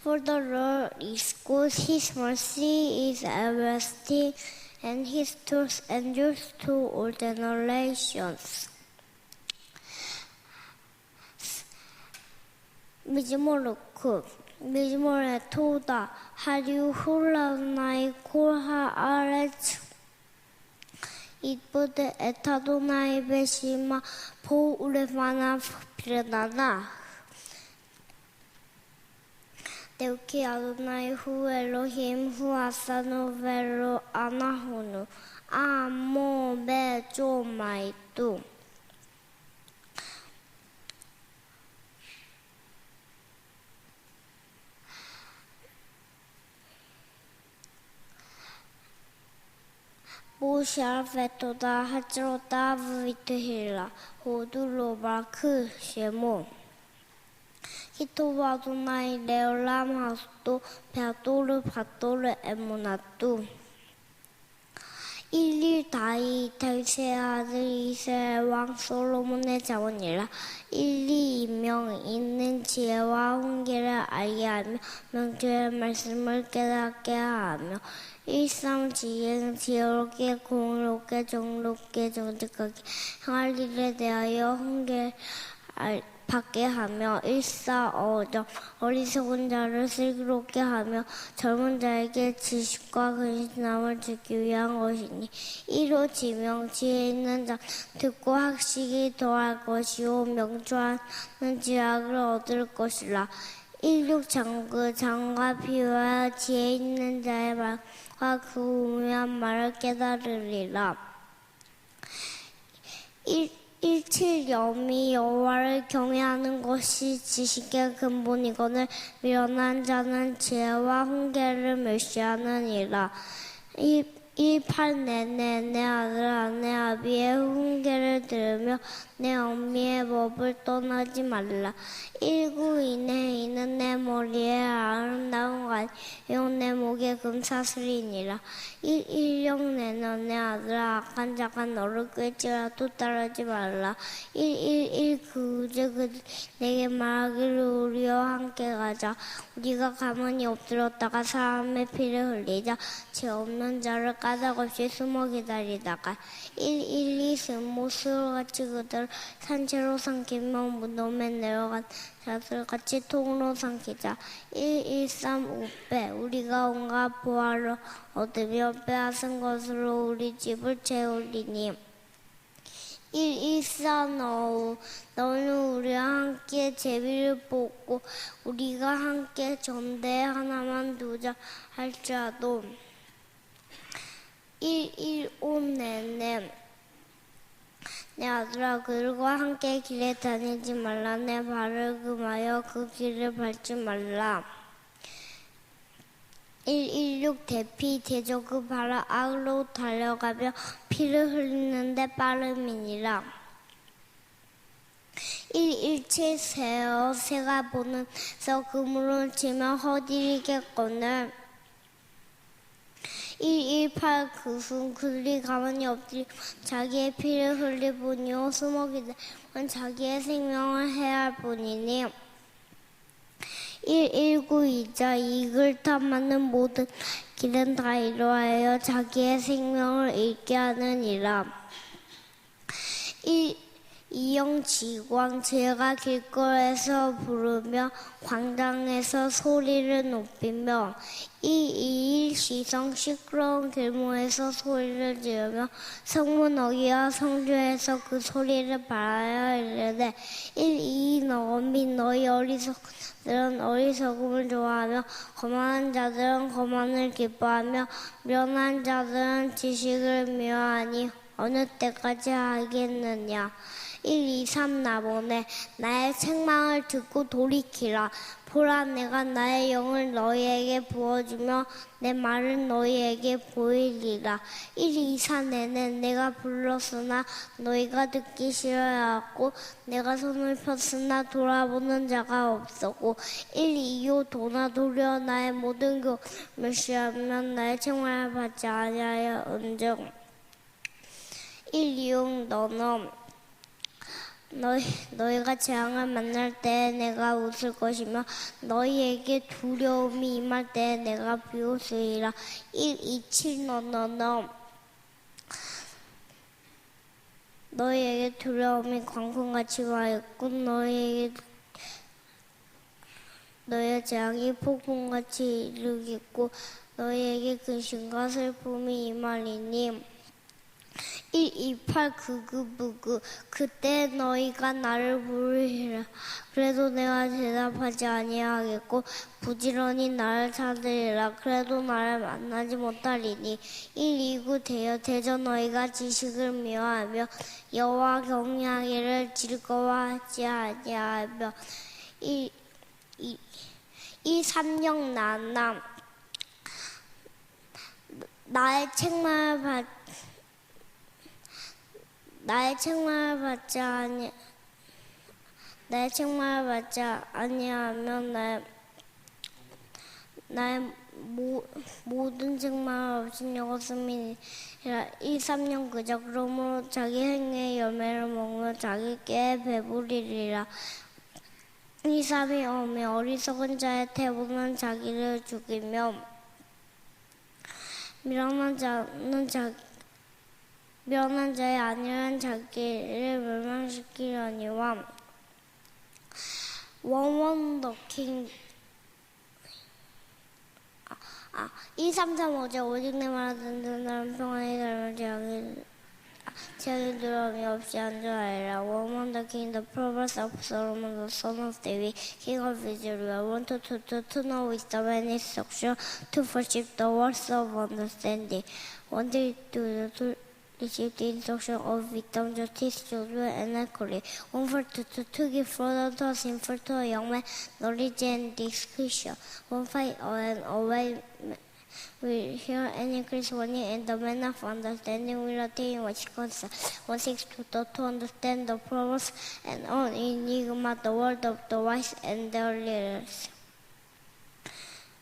For the Lord is good, His mercy is everlasting, and His truth endures to all generations. 미즈모르 토다 하류 훌라나이 콜하 아레츠 이쁘데 에타도나이 베시마 보우레마나 피레나나 Teuki Adonai hu Elohim hu asanu velo anahunu amo be jo mai tu. 모샬페토다 하츠로다 부비트힐라 호두로바크 셰모 히토바도나이 레올람 하수도 베아토르 바토르 에모나뚜 일일 다이 달세 아들 이스라엘 왕 솔로몬의 자원이라 일리 이명 있는 지혜와 훈계를 알게 하며 명철의 말씀을 깨닫게 하며 일삼 지혜는 지혜롭게 공의롭게 정롭게 정직하게 행할 일에 대하여 훈계를 받게 하며 일사 어리석은 자를 슬기롭게 하며 젊은 자에게 지식과 근신함을 주기 위한 것이니 이로 지혜 있는 자 듣고 학식이 더할 것이요 명철하는 지학을 얻을 것이라. 장과 비유하여 지혜 있는 자의 말과 그 우매한 말을 깨달으리라. 일칠염이 여호와를 경외하는 것이 지식의 근본이거늘 미련한 자는 지혜와 훈계를 멸시하느니라. 내내 내 아들아 내 아비의 훈계를 들으며 내 어미의 법을 떠나지 말라. 이는 내 머리에 아름다운 가요 내 목에 금사슬이니라. 내는 내 아들아 악한 자가 너를 꾀지라도 따르지 말라. 그제 내게 말하기를 우리와 함께 가자. 우리가 가만히 엎드렸다가 사람의 피를 흘리자. 죄 없는 자를 까닭없이 숨어 기다리다가 112스모스같이 그들 산채로 삼키며 무덤에 내려간 자들같이 통으로 삼키자. 113우배 우리가 온갖 보화를 얻으며 빼앗은 것으로 우리 집을 채우리니 114너는 우리와 함께 제비를 뽑고 우리가 함께 전대에 하나만 두자 할지라도 115내내 내 아들아 그들과 함께 길에 다니지 말라. 내 발을 금하여 그 길을 밟지 말라. 116 대피 대저 그 발을 악으로 달려가며 피를 흘리는데 빠름이니라. 117 새어 새가 보는 서 그물을 치며 허디리겠거늘 118 그들이 가만히 엎드려 자기의 피를 흘릴 뿐이요 숨어 기다리면 자기의 생명을 해할 뿐이니 119 이자 이글 탐하는 모든 길은 다 이루하여 자기의 생명을 잃게 하느니라. 이영지광 제가 길거리에서 부르며 광장에서 소리를 높이며 시성 시끄러운 길목에서 소리를 지르며 성문 어귀와 성주에서 그 소리를 발하여 이르되 너희 어리석은 어리석음을 좋아하며 거만한 자들은 거만을 기뻐하며 미련한 자들은 지식을 미워하니 어느 때까지 하겠느냐. 123 나보네 나의 책망을 듣고 돌이키라. 보라 내가 나의 영을 너희에게 부어주며 내 말을 너희에게 보이리라. 124 내는 내가 불렀으나 너희가 듣기 싫어하였고 내가 손을 폈으나 돌아보는 자가 없었고 125 도나 도려 나의 모든 교훈을 멸시하면 나의 책망을 받지 아니하여 은즉 126 너희가 재앙을 만날 때 내가 웃을 것이며 너희에게 두려움이 임할 때 내가 비웃으리라. 127 너희에게 두려움이 광풍같이 와 있고 너희의 재앙이 폭풍같이 이르겠고 너희에게 근심과 슬픔이 임하리니 128 그때 너희가 나를 부르리라. 그래도 내가 대답하지 아니하겠고 부지런히 나를 찾으리라. 그래도 나를 만나지 못하리니 129 대저 너희가 지식을 미워하며 여호와 경외하기를 즐거워하지 아니하며 130 나나 나의 책망을 받지 아니하면 나의 모든 책망을 없으니라. 2-3년 그저 그러므로 자기 행위의 열매를 먹으면 자기께 배부리리라. 2-3이 오며 어리석은 자의 태보는 자기를 죽이며 미련한 자의 아니란 자기를 멸망시키려니와. 원원 king 2-3-3-5제 오직 내 말을 듣는 사람 평안히 살면 제약이 두려움이 없이 안전하리라. One the king, the proverbs of Solomon, the son of David, king of Israel. 1 to know wisdom and instruction, to worship the words of understanding. 1 to receive the instruction of wisdom, justice, judgment, and equity. 1 to give further to a sinful to a young man, knowledge and discretion. 1 and away will hear and increase warning, and the man of understanding will attain what's concerned. 1-6 to understand the proverbs and on enigma, the word of the wise and their leaders.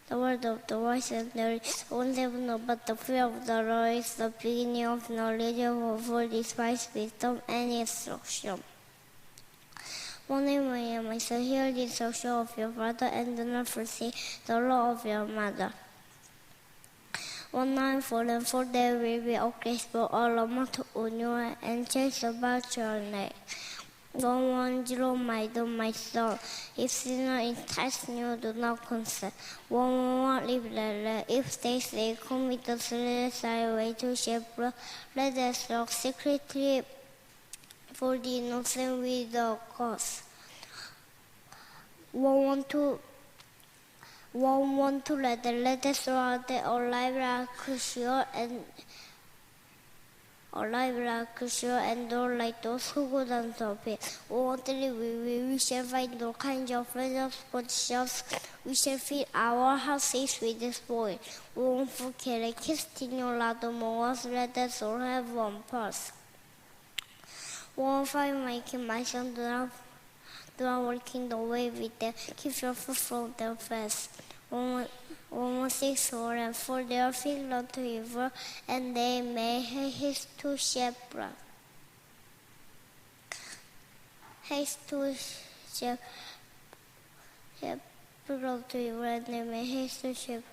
The word of the wise and their 1-7 but the fear of the Lord is the beginning of knowledge, for despise wisdom and instruction. 1 my son, hear the instruction of your father, and do not forsake the law of your mother. 1-9 for there will be a graceful ornament on you, and chase about your neck. 1-10 my son, if sinner entice you, do not consent. 1-11 live if they say, come with us, let us away to shepherd, let us walk secretly for the innocent with the cause. 1-12 let us throughout the alive like sure and door like those who go down to pit. 1-13 we shall find all kinds of pleasures, possessions. We shall fill our houses with the spoil. 1-14 casting out among us, let us all have one purse. 1-15 making my son do not working the way with them, keep your foot from their face. 1-16 and for their feet unto evil, and they may haste to shepherd. Haste to shepherd unto evil, and they may haste to shepherd.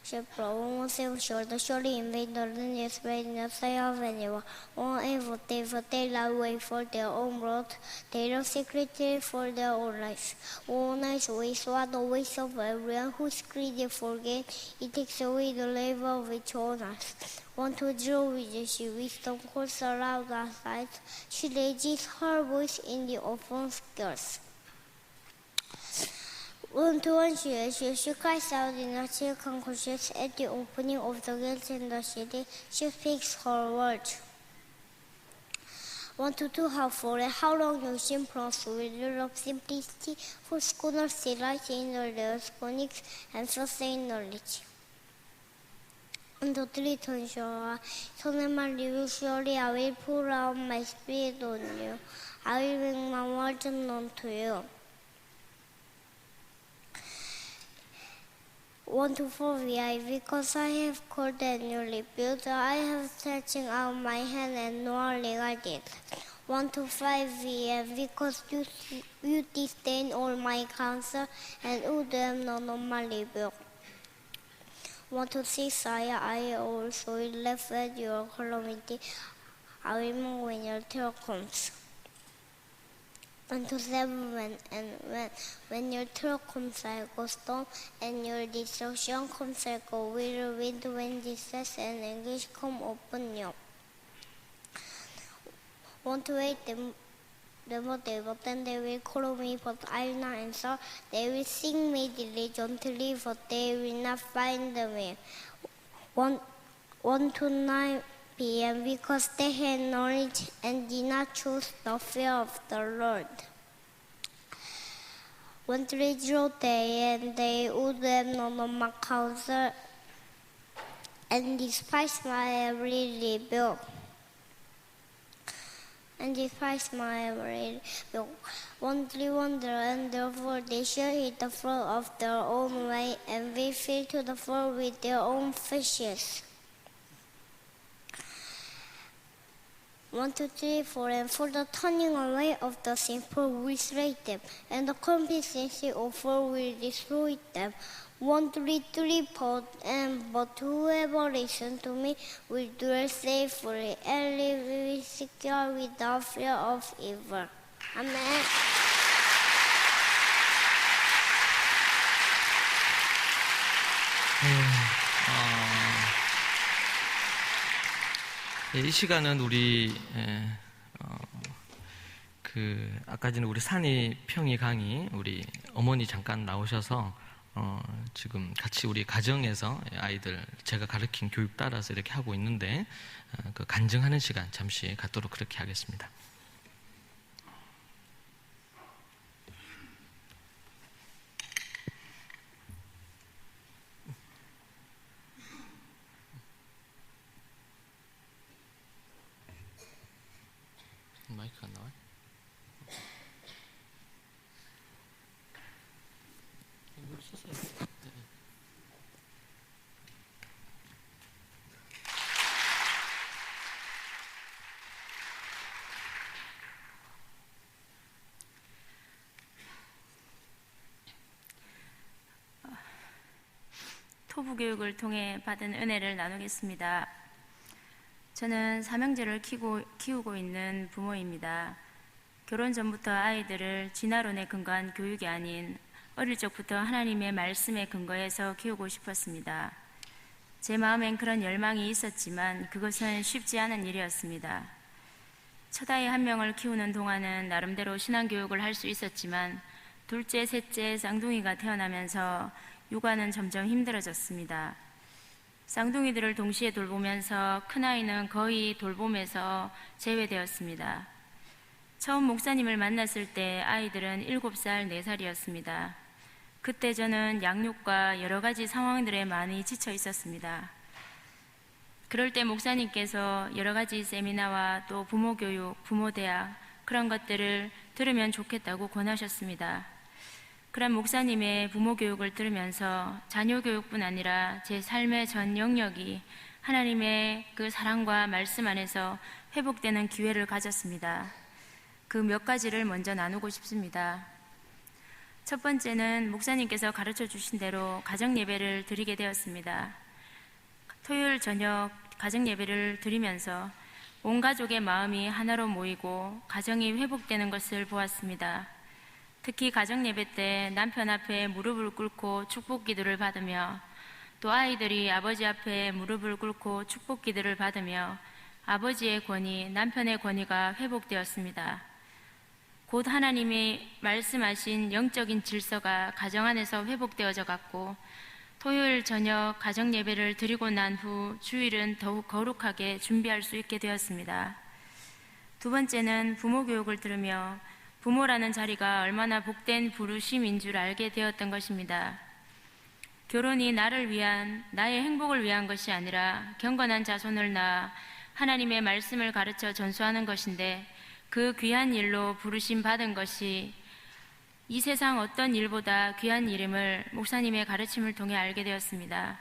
1-17 surely in vain the learned is made in the sight of anyone. 1-18 for they lie wait for their own blood, they love secretly for their own lives. 1-19 waste what the waste of everyone who is greedy for gain, it takes away the labor of its owners. 1-20 with wisdom calls aloud our sight, she raises her voice in the open scarce. 1-21 she cries out in the circumstances at the opening of the gates in the city, she speaks her words. 1-2 how long you simple with your of simplicity, for scholars delight in their phonics and sustain knowledge. 1-3 turn sure, son의 말 you surely I will pour out my spirit on you, I will make my words known to you. 1-4 because I have called and you rebuked, I have stretching out my hand and nor regarded. 1-5 because you disdain all my counsel and would have none of my rebuke. 1-6 I also will laugh at your calamity, I will mourn when your terror comes. 1-7 when your terror comes like a storm, and your destruction comes like a whirlwind, when distress and anguish come upon you. 1-8 then they will call me, but I will not answer. They will sing me diligently, but they will not find me. 1-9 p.m. because they had knowledge and did not choose the fear of the Lord. 1-3 day and they would have known of my counsel and despise my every rebuke. And despise my every rebuke. Wondry wonder, and therefore they shall eat the fruit of their own way, and be filled to the full with their own fishes. 1, 2, 3, 4, and for the turning away of the sinful will slay them, and the complacency of fool will destroy them. 1, 2, 3, 4, but whoever listens to me will dwell safely and live secure without fear of evil. Amen. 이 시간은 우리 아까 전에 우리 산이 평이 강의 우리 어머니 잠깐 나오셔서 지금 같이 우리 가정에서 아이들 제가 가르친 교육 따라서 이렇게 하고 있는데 그 간증하는 시간 잠시 갖도록 그렇게 하겠습니다. 마이크가 안 나와요? 이걸 썼어요. 네. 토부 교육을 통해 받은 은혜를 나누겠습니다. 저는 삼형제를 키우고 있는 부모입니다. 결혼 전부터 아이들을 진화론에 근거한 교육이 아닌 어릴 적부터 하나님의 말씀에 근거해서 키우고 싶었습니다. 제 마음엔 그런 열망이 있었지만 그것은 쉽지 않은 일이었습니다. 첫 아이 한 명을 키우는 동안은 나름대로 신앙교육을 할 수 있었지만 둘째, 셋째 쌍둥이가 태어나면서 육아는 점점 힘들어졌습니다. 쌍둥이들을 동시에 돌보면서 큰아이는 거의 돌봄에서 제외되었습니다. 처음 목사님을 만났을 때 아이들은 7살, 4살이었습니다. 그때 저는 양육과 여러 가지 상황들에 많이 지쳐 있었습니다. 그럴 때 목사님께서 여러 가지 세미나와 또 부모교육, 부모대학 그런 것들을 들으면 좋겠다고 권하셨습니다. 그런 목사님의 부모교육을 들으면서 자녀교육뿐 아니라 제 삶의 전 영역이 하나님의 그 사랑과 말씀 안에서 회복되는 기회를 가졌습니다. 그 몇 가지를 먼저 나누고 싶습니다. 첫 번째는 목사님께서 가르쳐 주신 대로 가정예배를 드리게 되었습니다. 토요일 저녁 가정예배를 드리면서 온 가족의 마음이 하나로 모이고 가정이 회복되는 것을 보았습니다. 특히 가정예배 때 남편 앞에 무릎을 꿇고 축복 기도를 받으며 또 아이들이 아버지 앞에 무릎을 꿇고 축복 기도를 받으며 아버지의 권위, 남편의 권위가 회복되었습니다. 곧 하나님이 말씀하신 영적인 질서가 가정 안에서 회복되어져 갔고 토요일 저녁 가정예배를 드리고 난 후 주일은 더욱 거룩하게 준비할 수 있게 되었습니다. 두 번째는 부모교육을 들으며 부모라는 자리가 얼마나 복된 부르심인 줄 알게 되었던 것입니다. 결혼이 나를 위한, 나의 행복을 위한 것이 아니라 경건한 자손을 낳아 하나님의 말씀을 가르쳐 전수하는 것인데 그 귀한 일로 부르심 받은 것이 이 세상 어떤 일보다 귀한 일임을 목사님의 가르침을 통해 알게 되었습니다.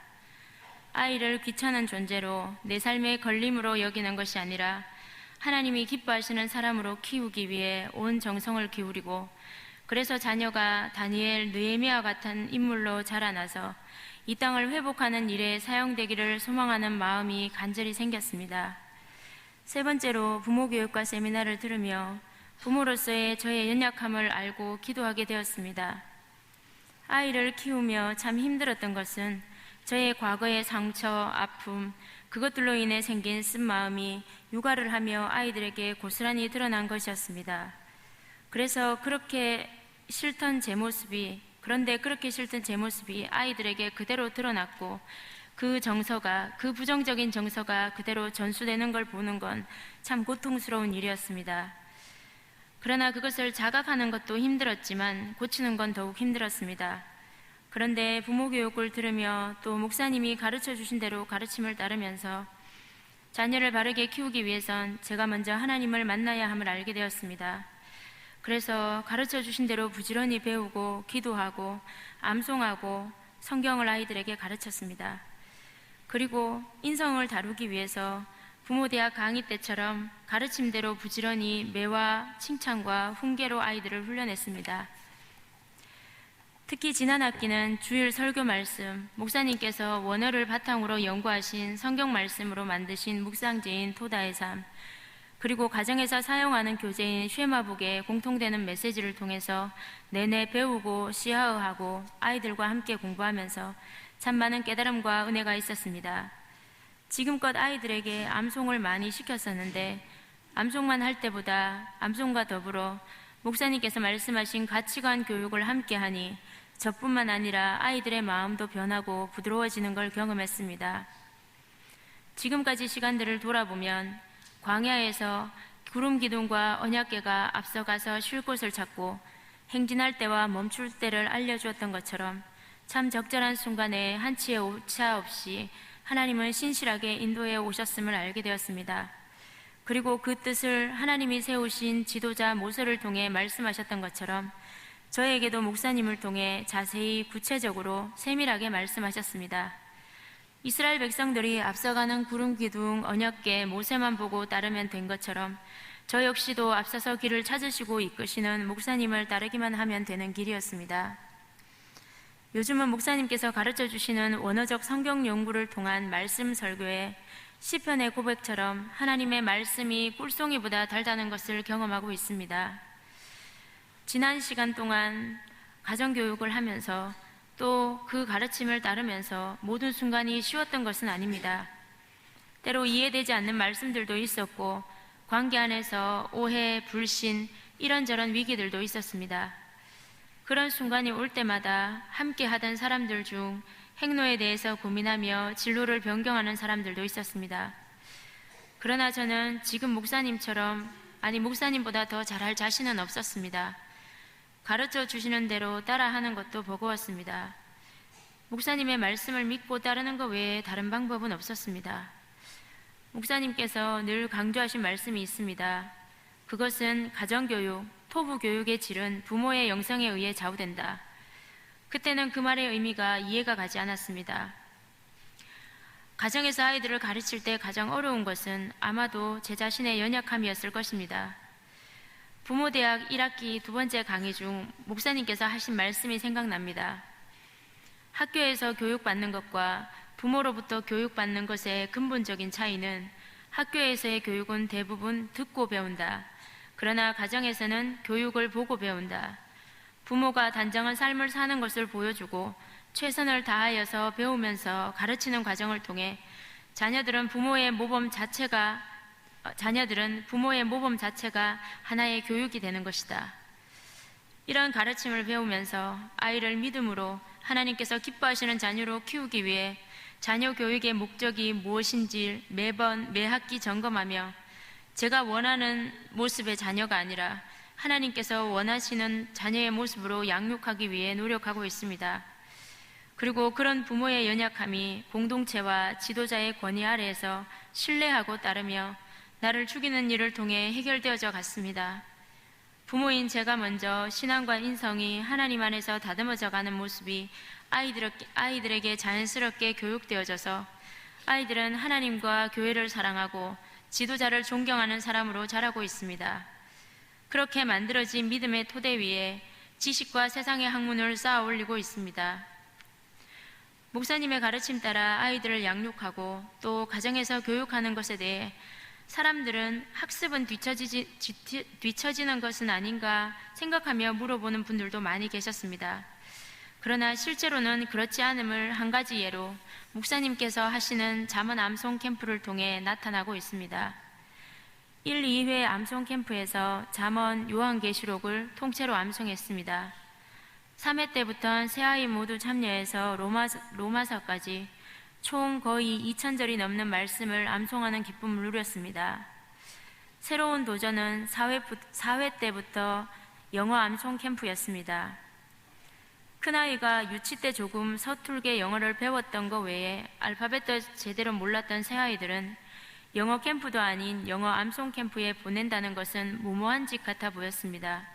아이를 귀찮은 존재로 내 삶의 걸림으로 여기는 것이 아니라 하나님이 기뻐하시는 사람으로 키우기 위해 온 정성을 기울이고 그래서 자녀가 다니엘, 느헤미야 같은 인물로 자라나서 이 땅을 회복하는 일에 사용되기를 소망하는 마음이 간절히 생겼습니다. 세 번째로 부모교육과 세미나를 들으며 부모로서의 저의 연약함을 알고 기도하게 되었습니다. 아이를 키우며 참 힘들었던 것은 저의 과거의 상처, 아픔, 그것들로 인해 생긴 쓴마음이 육아를 하며 아이들에게 고스란히 드러난 것이었습니다. 그래서 그렇게 싫던 제 모습이 아이들에게 그대로 드러났고 그 정서가, 그 부정적인 정서가 그대로 전수되는 걸 보는 건 참 고통스러운 일이었습니다. 그러나 그것을 자각하는 것도 힘들었지만 고치는 건 더욱 힘들었습니다. 그런데 부모 교육을 들으며 또 목사님이 가르쳐 주신 대로 가르침을 따르면서 자녀를 바르게 키우기 위해선 제가 먼저 하나님을 만나야 함을 알게 되었습니다. 그래서 가르쳐 주신 대로 부지런히 배우고 기도하고 암송하고 성경을 아이들에게 가르쳤습니다. 그리고 인성을 다루기 위해서 부모대학 강의 때처럼 가르침대로 부지런히 매와 칭찬과 훈계로 아이들을 훈련했습니다. 특히 지난 학기는 주일 설교 말씀, 목사님께서 원어를 바탕으로 연구하신 성경 말씀으로 만드신 묵상제인 토다의 삶, 그리고 가정에서 사용하는 교재인 쉐마북에 공통되는 메시지를 통해서 내내 배우고 시하하고 아이들과 함께 공부하면서 참 많은 깨달음과 은혜가 있었습니다. 지금껏 아이들에게 암송을 많이 시켰었는데 암송만 할 때보다 암송과 더불어 목사님께서 말씀하신 가치관 교육을 함께하니 저뿐만 아니라 아이들의 마음도 변하고 부드러워지는 걸 경험했습니다. 지금까지 시간들을 돌아보면 광야에서 구름 기둥과 언약궤가 앞서가서 쉴 곳을 찾고 행진할 때와 멈출 때를 알려주었던 것처럼 참 적절한 순간에 한치의 오차 없이 하나님은 신실하게 인도해 오셨음을 알게 되었습니다. 그리고 그 뜻을 하나님이 세우신 지도자 모세를 통해 말씀하셨던 것처럼 저에게도 목사님을 통해 자세히 구체적으로 세밀하게 말씀하셨습니다. 이스라엘 백성들이 앞서가는 구름 기둥 언약궤 모세만 보고 따르면 된 것처럼 저 역시도 앞서서 길을 찾으시고 이끄시는 목사님을 따르기만 하면 되는 길이었습니다. 요즘은 목사님께서 가르쳐 주시는 원어적 성경 연구를 통한 말씀 설교에 시편의 고백처럼 하나님의 말씀이 꿀송이보다 달다는 것을 경험하고 있습니다. 지난 시간 동안 가정교육을 하면서 또 그 가르침을 따르면서 모든 순간이 쉬웠던 것은 아닙니다. 때로 이해되지 않는 말씀들도 있었고 관계 안에서 오해, 불신, 이런저런 위기들도 있었습니다. 그런 순간이 올 때마다 함께 하던 사람들 중 행로에 대해서 고민하며 진로를 변경하는 사람들도 있었습니다. 그러나 저는 지금 목사님처럼, 아니 목사님보다 더 잘할 자신은 없었습니다. 가르쳐 주시는 대로 따라하는 것도 버거웠습니다. 목사님의 말씀을 믿고 따르는 것 외에 다른 방법은 없었습니다. 목사님께서 늘 강조하신 말씀이 있습니다. 그것은 가정교육, 토부교육의 질은 부모의 영성에 의해 좌우된다. 그때는 그 말의 의미가 이해가 가지 않았습니다. 가정에서 아이들을 가르칠 때 가장 어려운 것은 아마도 제 자신의 연약함이었을 것입니다. 부모대학 1학기 2번째 강의 중 목사님께서 하신 말씀이 생각납니다. 학교에서 교육받는 것과 부모로부터 교육받는 것의 근본적인 차이는 학교에서의 교육은 대부분 듣고 배운다. 그러나 가정에서는 교육을 보고 배운다. 부모가 단정한 삶을 사는 것을 보여주고 최선을 다하여서 배우면서 가르치는 과정을 통해 자녀들은 부모의 모범 자체가 하나의 교육이 되는 것이다. 이런 가르침을 배우면서 아이를 믿음으로 하나님께서 기뻐하시는 자녀로 키우기 위해 자녀 교육의 목적이 무엇인지 매번 매 학기 점검하며 제가 원하는 모습의 자녀가 아니라 하나님께서 원하시는 자녀의 모습으로 양육하기 위해 노력하고 있습니다. 그리고 그런 부모의 연약함이 공동체와 지도자의 권위 아래에서 신뢰하고 따르며 나를 죽이는 일을 통해 해결되어져 갔습니다. 부모인 제가 먼저 신앙과 인성이 하나님 안에서 다듬어져 가는 모습이 아이들에게 자연스럽게 교육되어져서 아이들은 하나님과 교회를 사랑하고 지도자를 존경하는 사람으로 자라고 있습니다. 그렇게 만들어진 믿음의 토대 위에 지식과 세상의 학문을 쌓아 올리고 있습니다. 목사님의 가르침 따라 아이들을 양육하고 또 가정에서 교육하는 것에 대해 사람들은 학습은 뒤처지는 것은 아닌가 생각하며 물어보는 분들도 많이 계셨습니다. 그러나 실제로는 그렇지 않음을 한 가지 예로 목사님께서 하시는 잠언 암송 캠프를 통해 나타나고 있습니다. 1, 2회 암송 캠프에서 잠언, 요한계시록을 통째로 암송했습니다. 3회 때부터는 세 아이 모두 참여해서 로마서까지 총 거의 2,000절이 넘는 말씀을 암송하는 기쁨을 누렸습니다. 새로운 도전은 4회 때부터 영어 암송 캠프였습니다. 큰아이가 유치 때 조금 서툴게 영어를 배웠던 것 외에 알파벳도 제대로 몰랐던 새아이들은 영어 캠프도 아닌 영어 암송 캠프에 보낸다는 것은 무모한 짓 같아 보였습니다.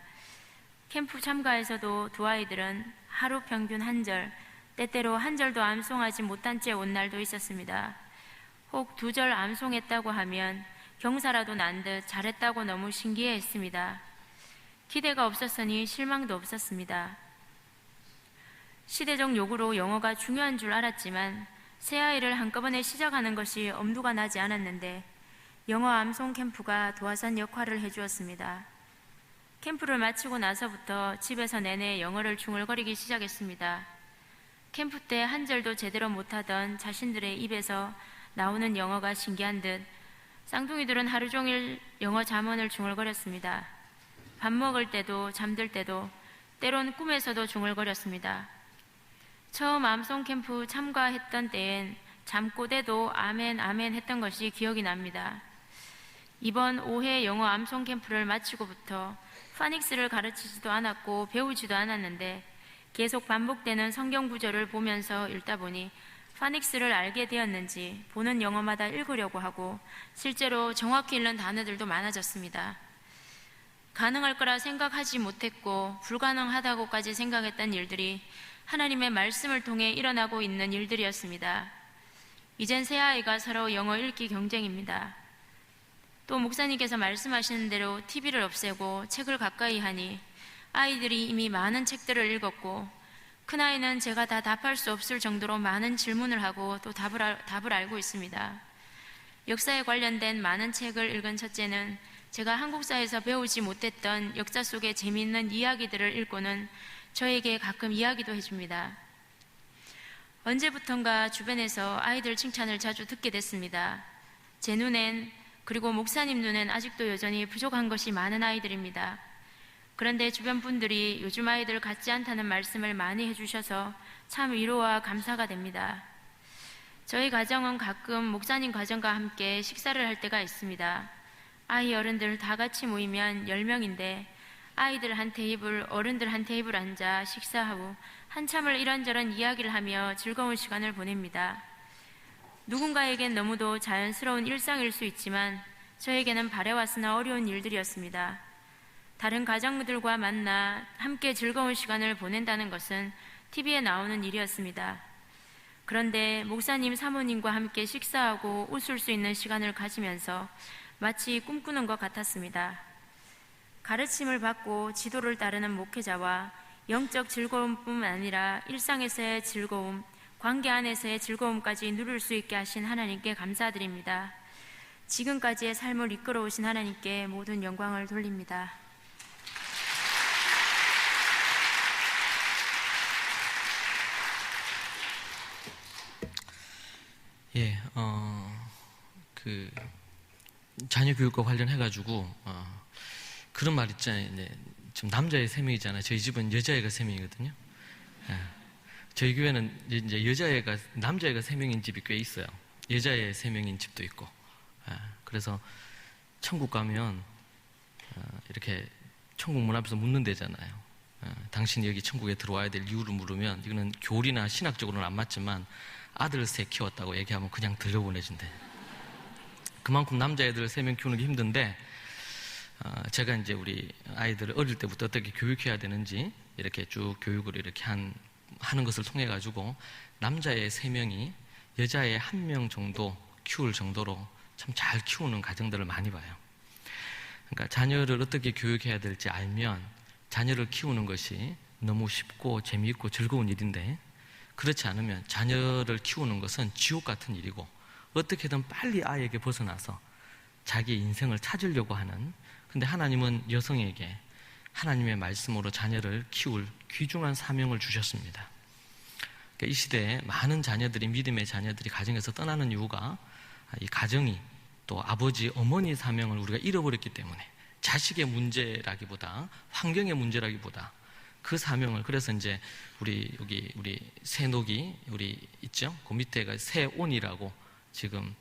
캠프 참가에서도 두 아이들은 하루 평균 한 절, 때때로 한 절도 암송하지 못한 채 온 날도 있었습니다. 혹 두 절 암송했다고 하면 경사라도 난 듯 잘했다고 너무 신기해했습니다. 기대가 없었으니 실망도 없었습니다. 시대적 요구로 영어가 중요한 줄 알았지만 새아이를 한꺼번에 시작하는 것이 엄두가 나지 않았는데 영어 암송 캠프가 도화선 역할을 해주었습니다. 캠프를 마치고 나서부터 집에서 내내 영어를 중얼거리기 시작했습니다. 캠프 때 한 절도 제대로 못하던 자신들의 입에서 나오는 영어가 신기한 듯 쌍둥이들은 하루 종일 영어 잠언을 중얼거렸습니다. 밥 먹을 때도 잠들 때도 때론 꿈에서도 중얼거렸습니다. 처음 암송 캠프 참가했던 때엔 잠꼬대도 아멘 아멘 했던 것이 기억이 납니다. 이번 5회 영어 암송 캠프를 마치고부터 파닉스를 가르치지도 않았고 배우지도 않았는데 계속 반복되는 성경 구절을 보면서 읽다 보니 파닉스를 알게 되었는지 보는 영어마다 읽으려고 하고 실제로 정확히 읽는 단어들도 많아졌습니다. 가능할 거라 생각하지 못했고 불가능하다고까지 생각했던 일들이 하나님의 말씀을 통해 일어나고 있는 일들이었습니다. 이젠 새아이가 서로 영어 읽기 경쟁입니다. 또 목사님께서 말씀하시는 대로 TV를 없애고 책을 가까이 하니 아이들이 이미 많은 책들을 읽었고 큰아이는 제가 다 답할 수 없을 정도로 많은 질문을 하고 또 답을 알고 있습니다. 역사에 관련된 많은 책을 읽은 첫째는 제가 한국사에서 배우지 못했던 역사 속의 재미있는 이야기들을 읽고는 저에게 가끔 이야기도 해줍니다. 언제부턴가 주변에서 아이들 칭찬을 자주 듣게 됐습니다. 제 눈엔 그리고 목사님 눈엔 아직도 여전히 부족한 것이 많은 아이들입니다. 그런데 주변 분들이 요즘 아이들 같지 않다는 말씀을 많이 해주셔서 참 위로와 감사가 됩니다. 저희 가정은 가끔 목사님 가정과 함께 식사를 할 때가 있습니다. 아이 어른들 다 같이 모이면 10명인데 아이들 한 테이블, 어른들 한 테이블 앉아 식사하고 한참을 이런저런 이야기를 하며 즐거운 시간을 보냅니다. 누군가에겐 너무도 자연스러운 일상일 수 있지만 저에게는 바래왔으나 어려운 일들이었습니다. 다른 가정들과 만나 함께 즐거운 시간을 보낸다는 것은 TV에 나오는 일이었습니다. 그런데 목사님, 사모님과 함께 식사하고 웃을 수 있는 시간을 가지면서 마치 꿈꾸는 것 같았습니다. 가르침을 받고 지도를 따르는 목회자와 영적 즐거움뿐만 아니라 일상에서의 즐거움, 관계 안에서의 즐거움까지 누릴 수 있게 하신 하나님께 감사드립니다. 지금까지의 삶을 이끌어 오신 하나님께 모든 영광을 돌립니다. 예, 자녀 교육과 관련해가지고, 그런 말 있잖아요. 지금 남자애 3명이잖아요. 저희 집은 여자애가 3명이거든요. 예. 저희 교회는 이제 남자애가 3명인 집이 꽤 있어요. 여자애 3명인 집도 있고. 예. 그래서 천국 가면, 이렇게 천국 문 앞에서 묻는다잖아요. 당신이 여기 천국에 들어와야 될 이유를 물으면, 이거는 교리나 신학적으로는 안 맞지만, 아들 3 키웠다고 얘기하면 그냥 들려보내준대. 그만큼 남자애들 3명 키우는 게 힘든데, 제가 이제 우리 아이들을 어릴 때부터 어떻게 교육해야 되는지 이렇게 쭉 교육을 이렇게 하는 것을 통해 가지고 남자애 3명이 여자애 1명 정도 키울 정도로 참 잘 키우는 가정들을 많이 봐요. 그러니까 자녀를 어떻게 교육해야 될지 알면 자녀를 키우는 것이 너무 쉽고 재미있고 즐거운 일인데, 그렇지 않으면 자녀를 키우는 것은 지옥 같은 일이고 어떻게든 빨리 아이에게 벗어나서 자기 인생을 찾으려고 하는, 근데 하나님은 여성에게 하나님의 말씀으로 자녀를 키울 귀중한 사명을 주셨습니다. 그러니까 이 시대에 많은 자녀들이, 믿음의 자녀들이 가정에서 떠나는 이유가 이 가정이 또 아버지, 어머니 사명을 우리가 잃어버렸기 때문에, 자식의 문제라기보다 환경의 문제라기보다 그 사명을, 그래서 이제 우리 세녹이 우리 있죠? 그 밑에가 세온이라고, 지금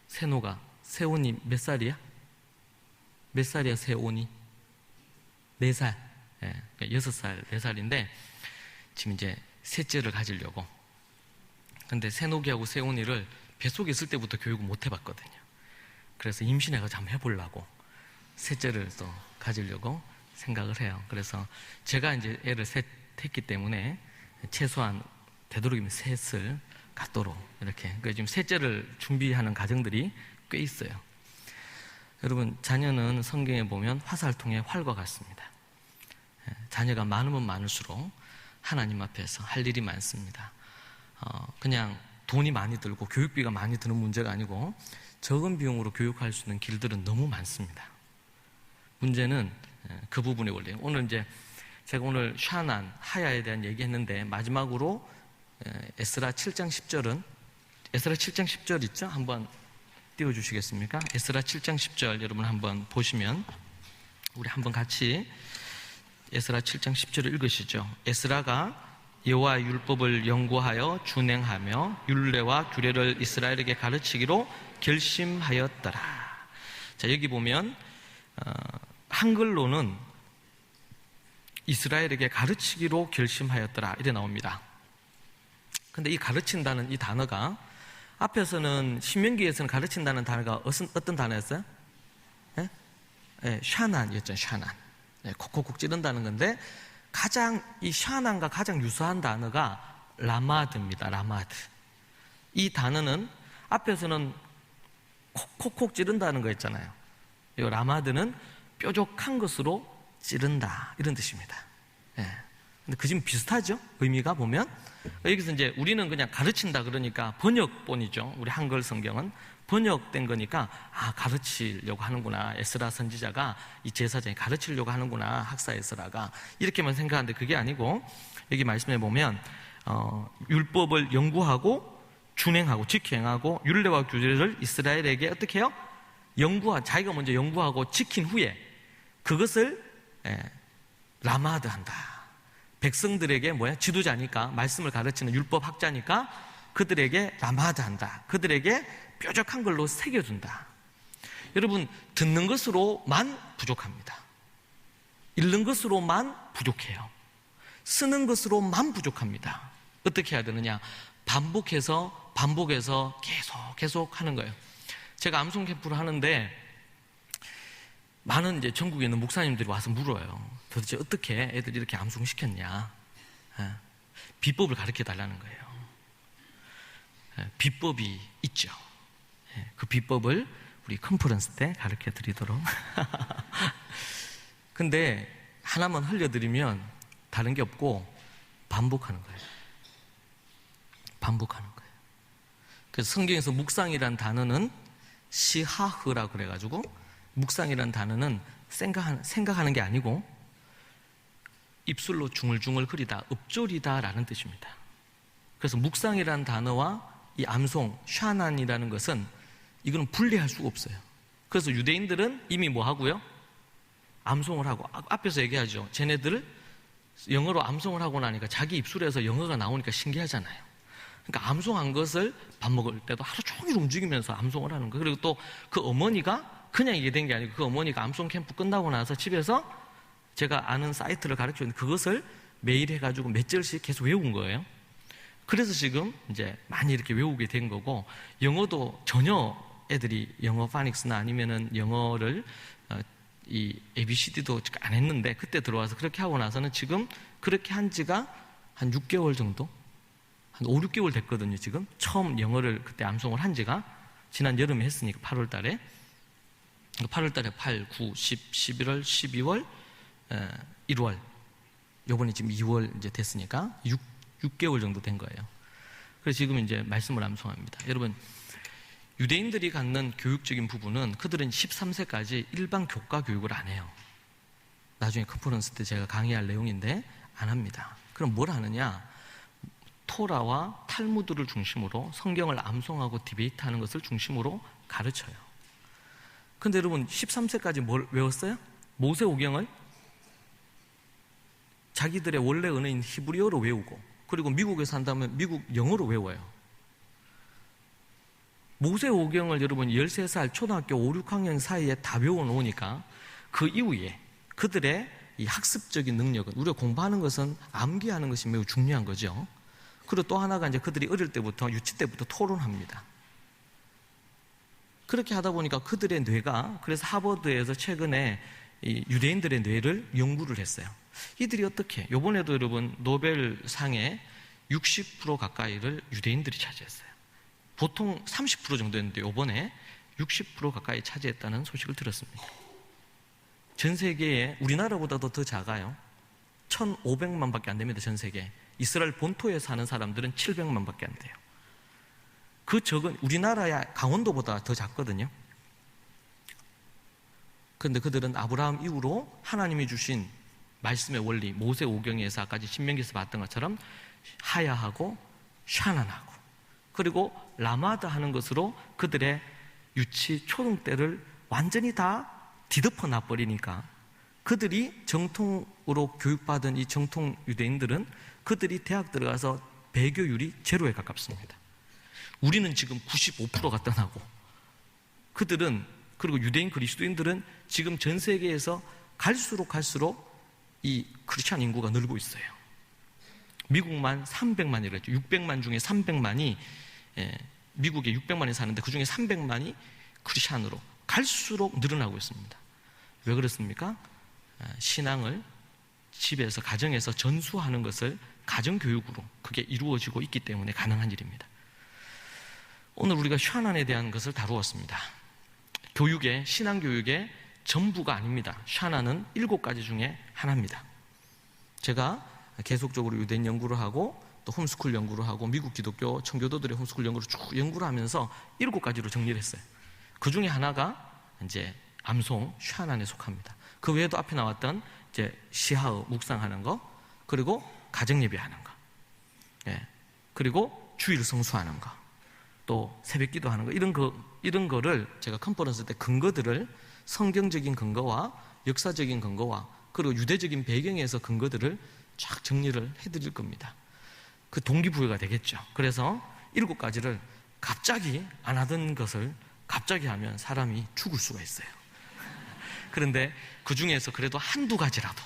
세온이 몇 살이야? 몇 살이야, 세온이? 4살. 예, 6살, 4살인데, 지금 이제 셋째를 가지려고. 근데 새노기하고 새온이를 뱃속에 있을 때부터 교육을 못 해봤거든요. 그래서 임신해가지고 한번 해보려고 셋째를 또 가지려고 생각을 해요. 그래서 제가 이제 애를 셋 했기 때문에 최소한 되도록이면 셋을 갖도록 이렇게. 그러니까 지금 셋째를 준비하는 가정들이 꽤 있어요. 여러분, 자녀는 성경에 보면 화살통의 활과 같습니다. 자녀가 많으면 많을수록 하나님 앞에서 할 일이 많습니다. 그냥 돈이 많이 들고 교육비가 많이 드는 문제가 아니고 적은 비용으로 교육할 수 있는 길들은 너무 많습니다. 문제는 그 부분의 원리예요. 오늘 이제 제가 오늘 샤난, 하야에 대한 얘기했는데 마지막으로 에스라 7장 10절은 에스라 7장 10절 있죠? 한번 띄워주시겠습니까? 에스라 7장 10절 여러분 한번 보시면 우리 한번 같이 에스라 7장 10절을 읽으시죠. 에스라가 여호와의 율법을 연구하여 준행하며 율례와 규례를 이스라엘에게 가르치기로 결심하였더라. 자, 여기 보면 한글로는 이스라엘에게 가르치기로 결심하였더라 이래 나옵니다. 근데 이 가르친다는 이 단어가 앞에서는 신명기에서는 가르친다는 단어가 어떤 단어였어요? 샤난이었죠. 샤난. 콕콕콕 찌른다는 건데 가장 이 샤난과 가장 유사한 단어가 라마드입니다. 라마드. 이 단어는 앞에서는 콕콕콕 찌른다는 거 있잖아요. 이 라마드는 뾰족한 것으로 찌른다 이런 뜻입니다. 근데 그 지금 비슷하죠? 의미가 보면 여기서 이제 우리는 그냥 가르친다 그러니까 번역본이죠. 우리 한글 성경은 번역된 거니까 가르치려고 하는구나. 에스라 선지자가 이 제사장이 가르치려고 하는구나. 학사 에스라가 이렇게만 생각하는데 그게 아니고 여기 말씀해 보면 율법을 연구하고 준행하고 지켜행하고 율례와 규례를 이스라엘에게 어떻게 해요? 자기가 먼저 연구하고 지킨 후에 그것을 라마드한다. 백성들에게 지도자니까 말씀을 가르치는 율법 학자니까 그들에게 라마드한다. 그들에게 뾰족한 걸로 새겨준다. 여러분, 듣는 것으로만 부족합니다. 읽는 것으로만 부족해요. 쓰는 것으로만 부족합니다. 어떻게 해야 되느냐? 반복해서 계속 하는 거예요. 제가 암송 캠프를 하는데 많은 이제 전국에 있는 목사님들이 와서 물어요. 도대체 어떻게 애들 이렇게 암송시켰냐? 비법을 가르쳐 달라는 거예요. 비법이 있죠. 그 비법을 우리 컨퍼런스 때 가르쳐 드리도록. 근데 하나만 흘려드리면 다른 게 없고 반복하는 거예요. 반복하는 거예요. 그래서 성경에서 묵상이란 단어는 시하흐라고 그래가지고 묵상이란 단어는 생각하는 게 아니고 입술로 중얼중얼 흐리다, 읊조리다 라는 뜻입니다. 그래서 묵상이란 단어와 이 암송, 샤난이라는 것은 이거는 분리할 수가 없어요. 그래서 유대인들은 이미 뭐 하고요? 암송을 하고 앞에서 얘기하죠. 쟤네들 영어로 암송을 하고 나니까 자기 입술에서 영어가 나오니까 신기하잖아요. 그러니까 암송한 것을 밥 먹을 때도 하루 종일 움직이면서 암송을 하는 거예요. 그리고 또 그 어머니가 그냥 이게 된 게 아니고 그 어머니가 암송 캠프 끝나고 나서 집에서 제가 아는 사이트를 가르쳤는데 그것을 매일 해가지고 몇 절씩 계속 외운 거예요. 그래서 지금 이제 많이 이렇게 외우게 된 거고 영어도 전혀 애들이 영어 파닉스나 아니면은 영어를 이 ABCD도 안 했는데 그때 들어와서 그렇게 하고 나서는 지금 그렇게 한 지가 한 6개월 정도? 한 5, 6개월 됐거든요, 지금. 처음 영어를 그때 암송을 한 지가 지난 여름에 했으니까 8월 달에. 8월 달에 8, 9, 10, 11월, 12월, 1월. 요번에 지금 2월 이제 됐으니까 6개월 정도 된 거예요. 그래서 지금 이제 말씀을 암송합니다. 여러분, 유대인들이 갖는 교육적인 부분은 그들은 13세까지 일반 교과 교육을 안 해요. 나중에 컨퍼런스 때 제가 강의할 내용인데 안 합니다. 그럼 뭘 하느냐? 토라와 탈무드를 중심으로 성경을 암송하고 디베이트하는 것을 중심으로 가르쳐요. 근데 여러분 13세까지 뭘 외웠어요? 모세오경을 자기들의 원래 언어인 히브리어로 외우고 그리고 미국에 산다면 미국 영어로 외워요. 모세오경을 여러분 13살 초등학교 5, 6학년 사이에 다 외워놓으니까 그 이후에 그들의 이 학습적인 능력은, 우리가 공부하는 것은 암기하는 것이 매우 중요한 거죠. 그리고 또 하나가 이제 그들이 어릴 때부터, 유치 때부터 토론합니다. 그렇게 하다 보니까 그들의 뇌가, 그래서 하버드에서 최근에 이 유대인들의 뇌를 연구를 했어요. 이들이 어떻게, 요번에도 여러분 노벨상의 60% 가까이를 유대인들이 차지했어요. 보통 30% 정도였는데 요번에 60% 가까이 차지했다는 소식을 들었습니다. 전 세계에 우리나라보다도 더 작아요. 1,500만 밖에 안 됩니다. 전 세계. 이스라엘 본토에 사는 사람들은 700만 밖에 안 돼요. 그 적은, 우리나라야 강원도보다 더 작거든요. 그런데 그들은 아브라함 이후로 하나님이 주신 말씀의 원리, 모세 오경에서 아까 신명기에서 봤던 것처럼 하야하고 샤난하고, 그리고 라마다 하는 것으로 그들의 유치 초등 때를 완전히 다 뒤덮어 놔버리니까, 그들이 정통으로 교육받은 이 정통 유대인들은 그들이 대학 들어가서 배교율이 제로에 가깝습니다. 우리는 지금 95%가 떠나고, 그들은, 그리고 유대인 그리스도인들은 지금 전 세계에서 갈수록 이 크리스찬 인구가 늘고 있어요. 미국만 300만이랬죠. 600만 중에 300만이, 미국에 600만이 사는데 그 중에 300만이 크리스찬으로 갈수록 늘어나고 있습니다. 왜 그렇습니까? 신앙을 집에서, 가정에서 전수하는 것을 가정교육으로 그게 이루어지고 있기 때문에 가능한 일입니다. 오늘 우리가 샤난에 대한 것을 다루었습니다. 교육의, 신앙교육의 전부가 아닙니다. 샤난은 7가지 중에 하나입니다. 제가 계속적으로 유대인 연구를 하고 또 홈스쿨 연구를 하고 미국 기독교 청교도들의 홈스쿨 연구를 쭉 연구를 하면서 7가지로 정리를 했어요. 그 중에 하나가 이제 암송, 샤난에 속합니다. 그 외에도 앞에 나왔던 이제 시하의 묵상하는 거, 그리고 가정 예배하는 거, 그리고 주일 성수하는 거, 또 새벽 기도하는 거, 이런 거를 제가 컨퍼런스 때 근거들을, 성경적인 근거와 역사적인 근거와 그리고 유대적인 배경에서 근거들을 쫙 정리를 해드릴 겁니다. 그 동기부여가 되겠죠. 그래서 7가지를 갑자기 안 하던 것을 갑자기 하면 사람이 죽을 수가 있어요. 그런데 그 중에서 그래도 한두 가지라도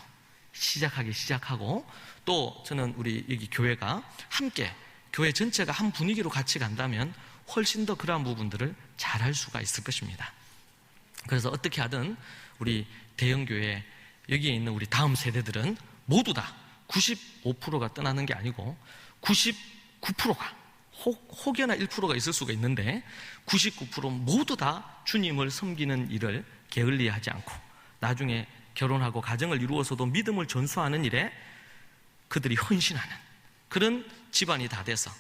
시작하고, 또 저는 우리 여기 교회가 함께, 교회 전체가 한 분위기로 같이 간다면 훨씬 더 그러한 부분들을 잘할 수가 있을 것입니다. 그래서 어떻게 하든 우리 대형교회, 여기에 있는 우리 다음 세대들은 모두 다 95%가 떠나는 게 아니고 99%가, 혹여나 1%가 있을 수가 있는데 99% 모두 다 주님을 섬기는 일을 게을리하지 않고, 나중에 결혼하고 가정을 이루어서도 믿음을 전수하는 일에 그들이 헌신하는 그런 집안이 다 돼서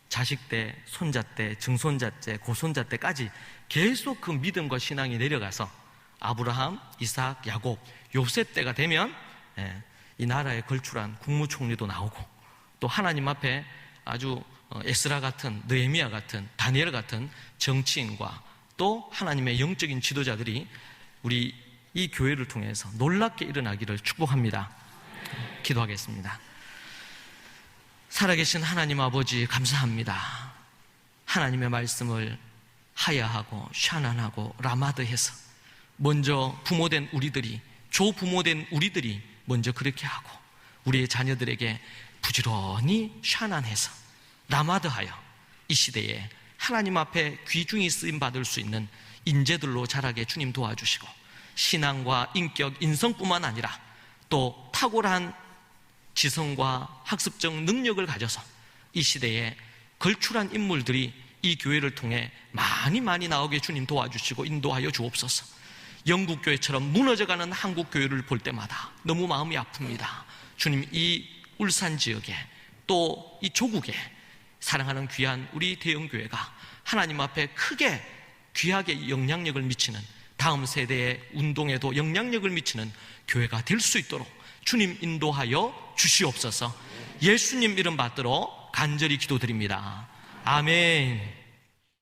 자식 때, 손자 때, 증손자 때, 고손자 때까지 계속 그 믿음과 신앙이 내려가서 아브라함, 이삭, 야곱, 욥세 때가 되면 이 나라에 걸출한 국무총리도 나오고, 또 하나님 앞에 아주 에스라 같은, 느헤미야 같은, 다니엘 같은 정치인과 또 하나님의 영적인 지도자들이 우리 이 교회를 통해서 놀랍게 일어나기를 축복합니다. 기도하겠습니다. 살아계신 하나님 아버지, 감사합니다. 하나님의 말씀을 하야하고 샤난하고 라마드해서 먼저 부모된 우리들이, 조부모된 우리들이 먼저 그렇게 하고, 우리의 자녀들에게 부지런히 샤난해서 라마드하여 이 시대에 하나님 앞에 귀중히 쓰임받을 수 있는 인재들로 자라게 주님 도와주시고, 신앙과 인격, 인성뿐만 아니라 또 탁월한 지성과 학습적 능력을 가져서 이 시대에 걸출한 인물들이 이 교회를 통해 많이 나오게 주님 도와주시고 인도하여 주옵소서. 영국 교회처럼 무너져가는 한국 교회를 볼 때마다 너무 마음이 아픕니다. 주님, 이 울산 지역에 또 이 조국에 사랑하는 귀한 우리 대형교회가 하나님 앞에 크게 귀하게 영향력을 미치는, 다음 세대의 운동에도 영향력을 미치는 교회가 될 수 있도록 주님 인도하여 주시옵소서. 예수님 이름 받들어 간절히 기도드립니다. 아멘.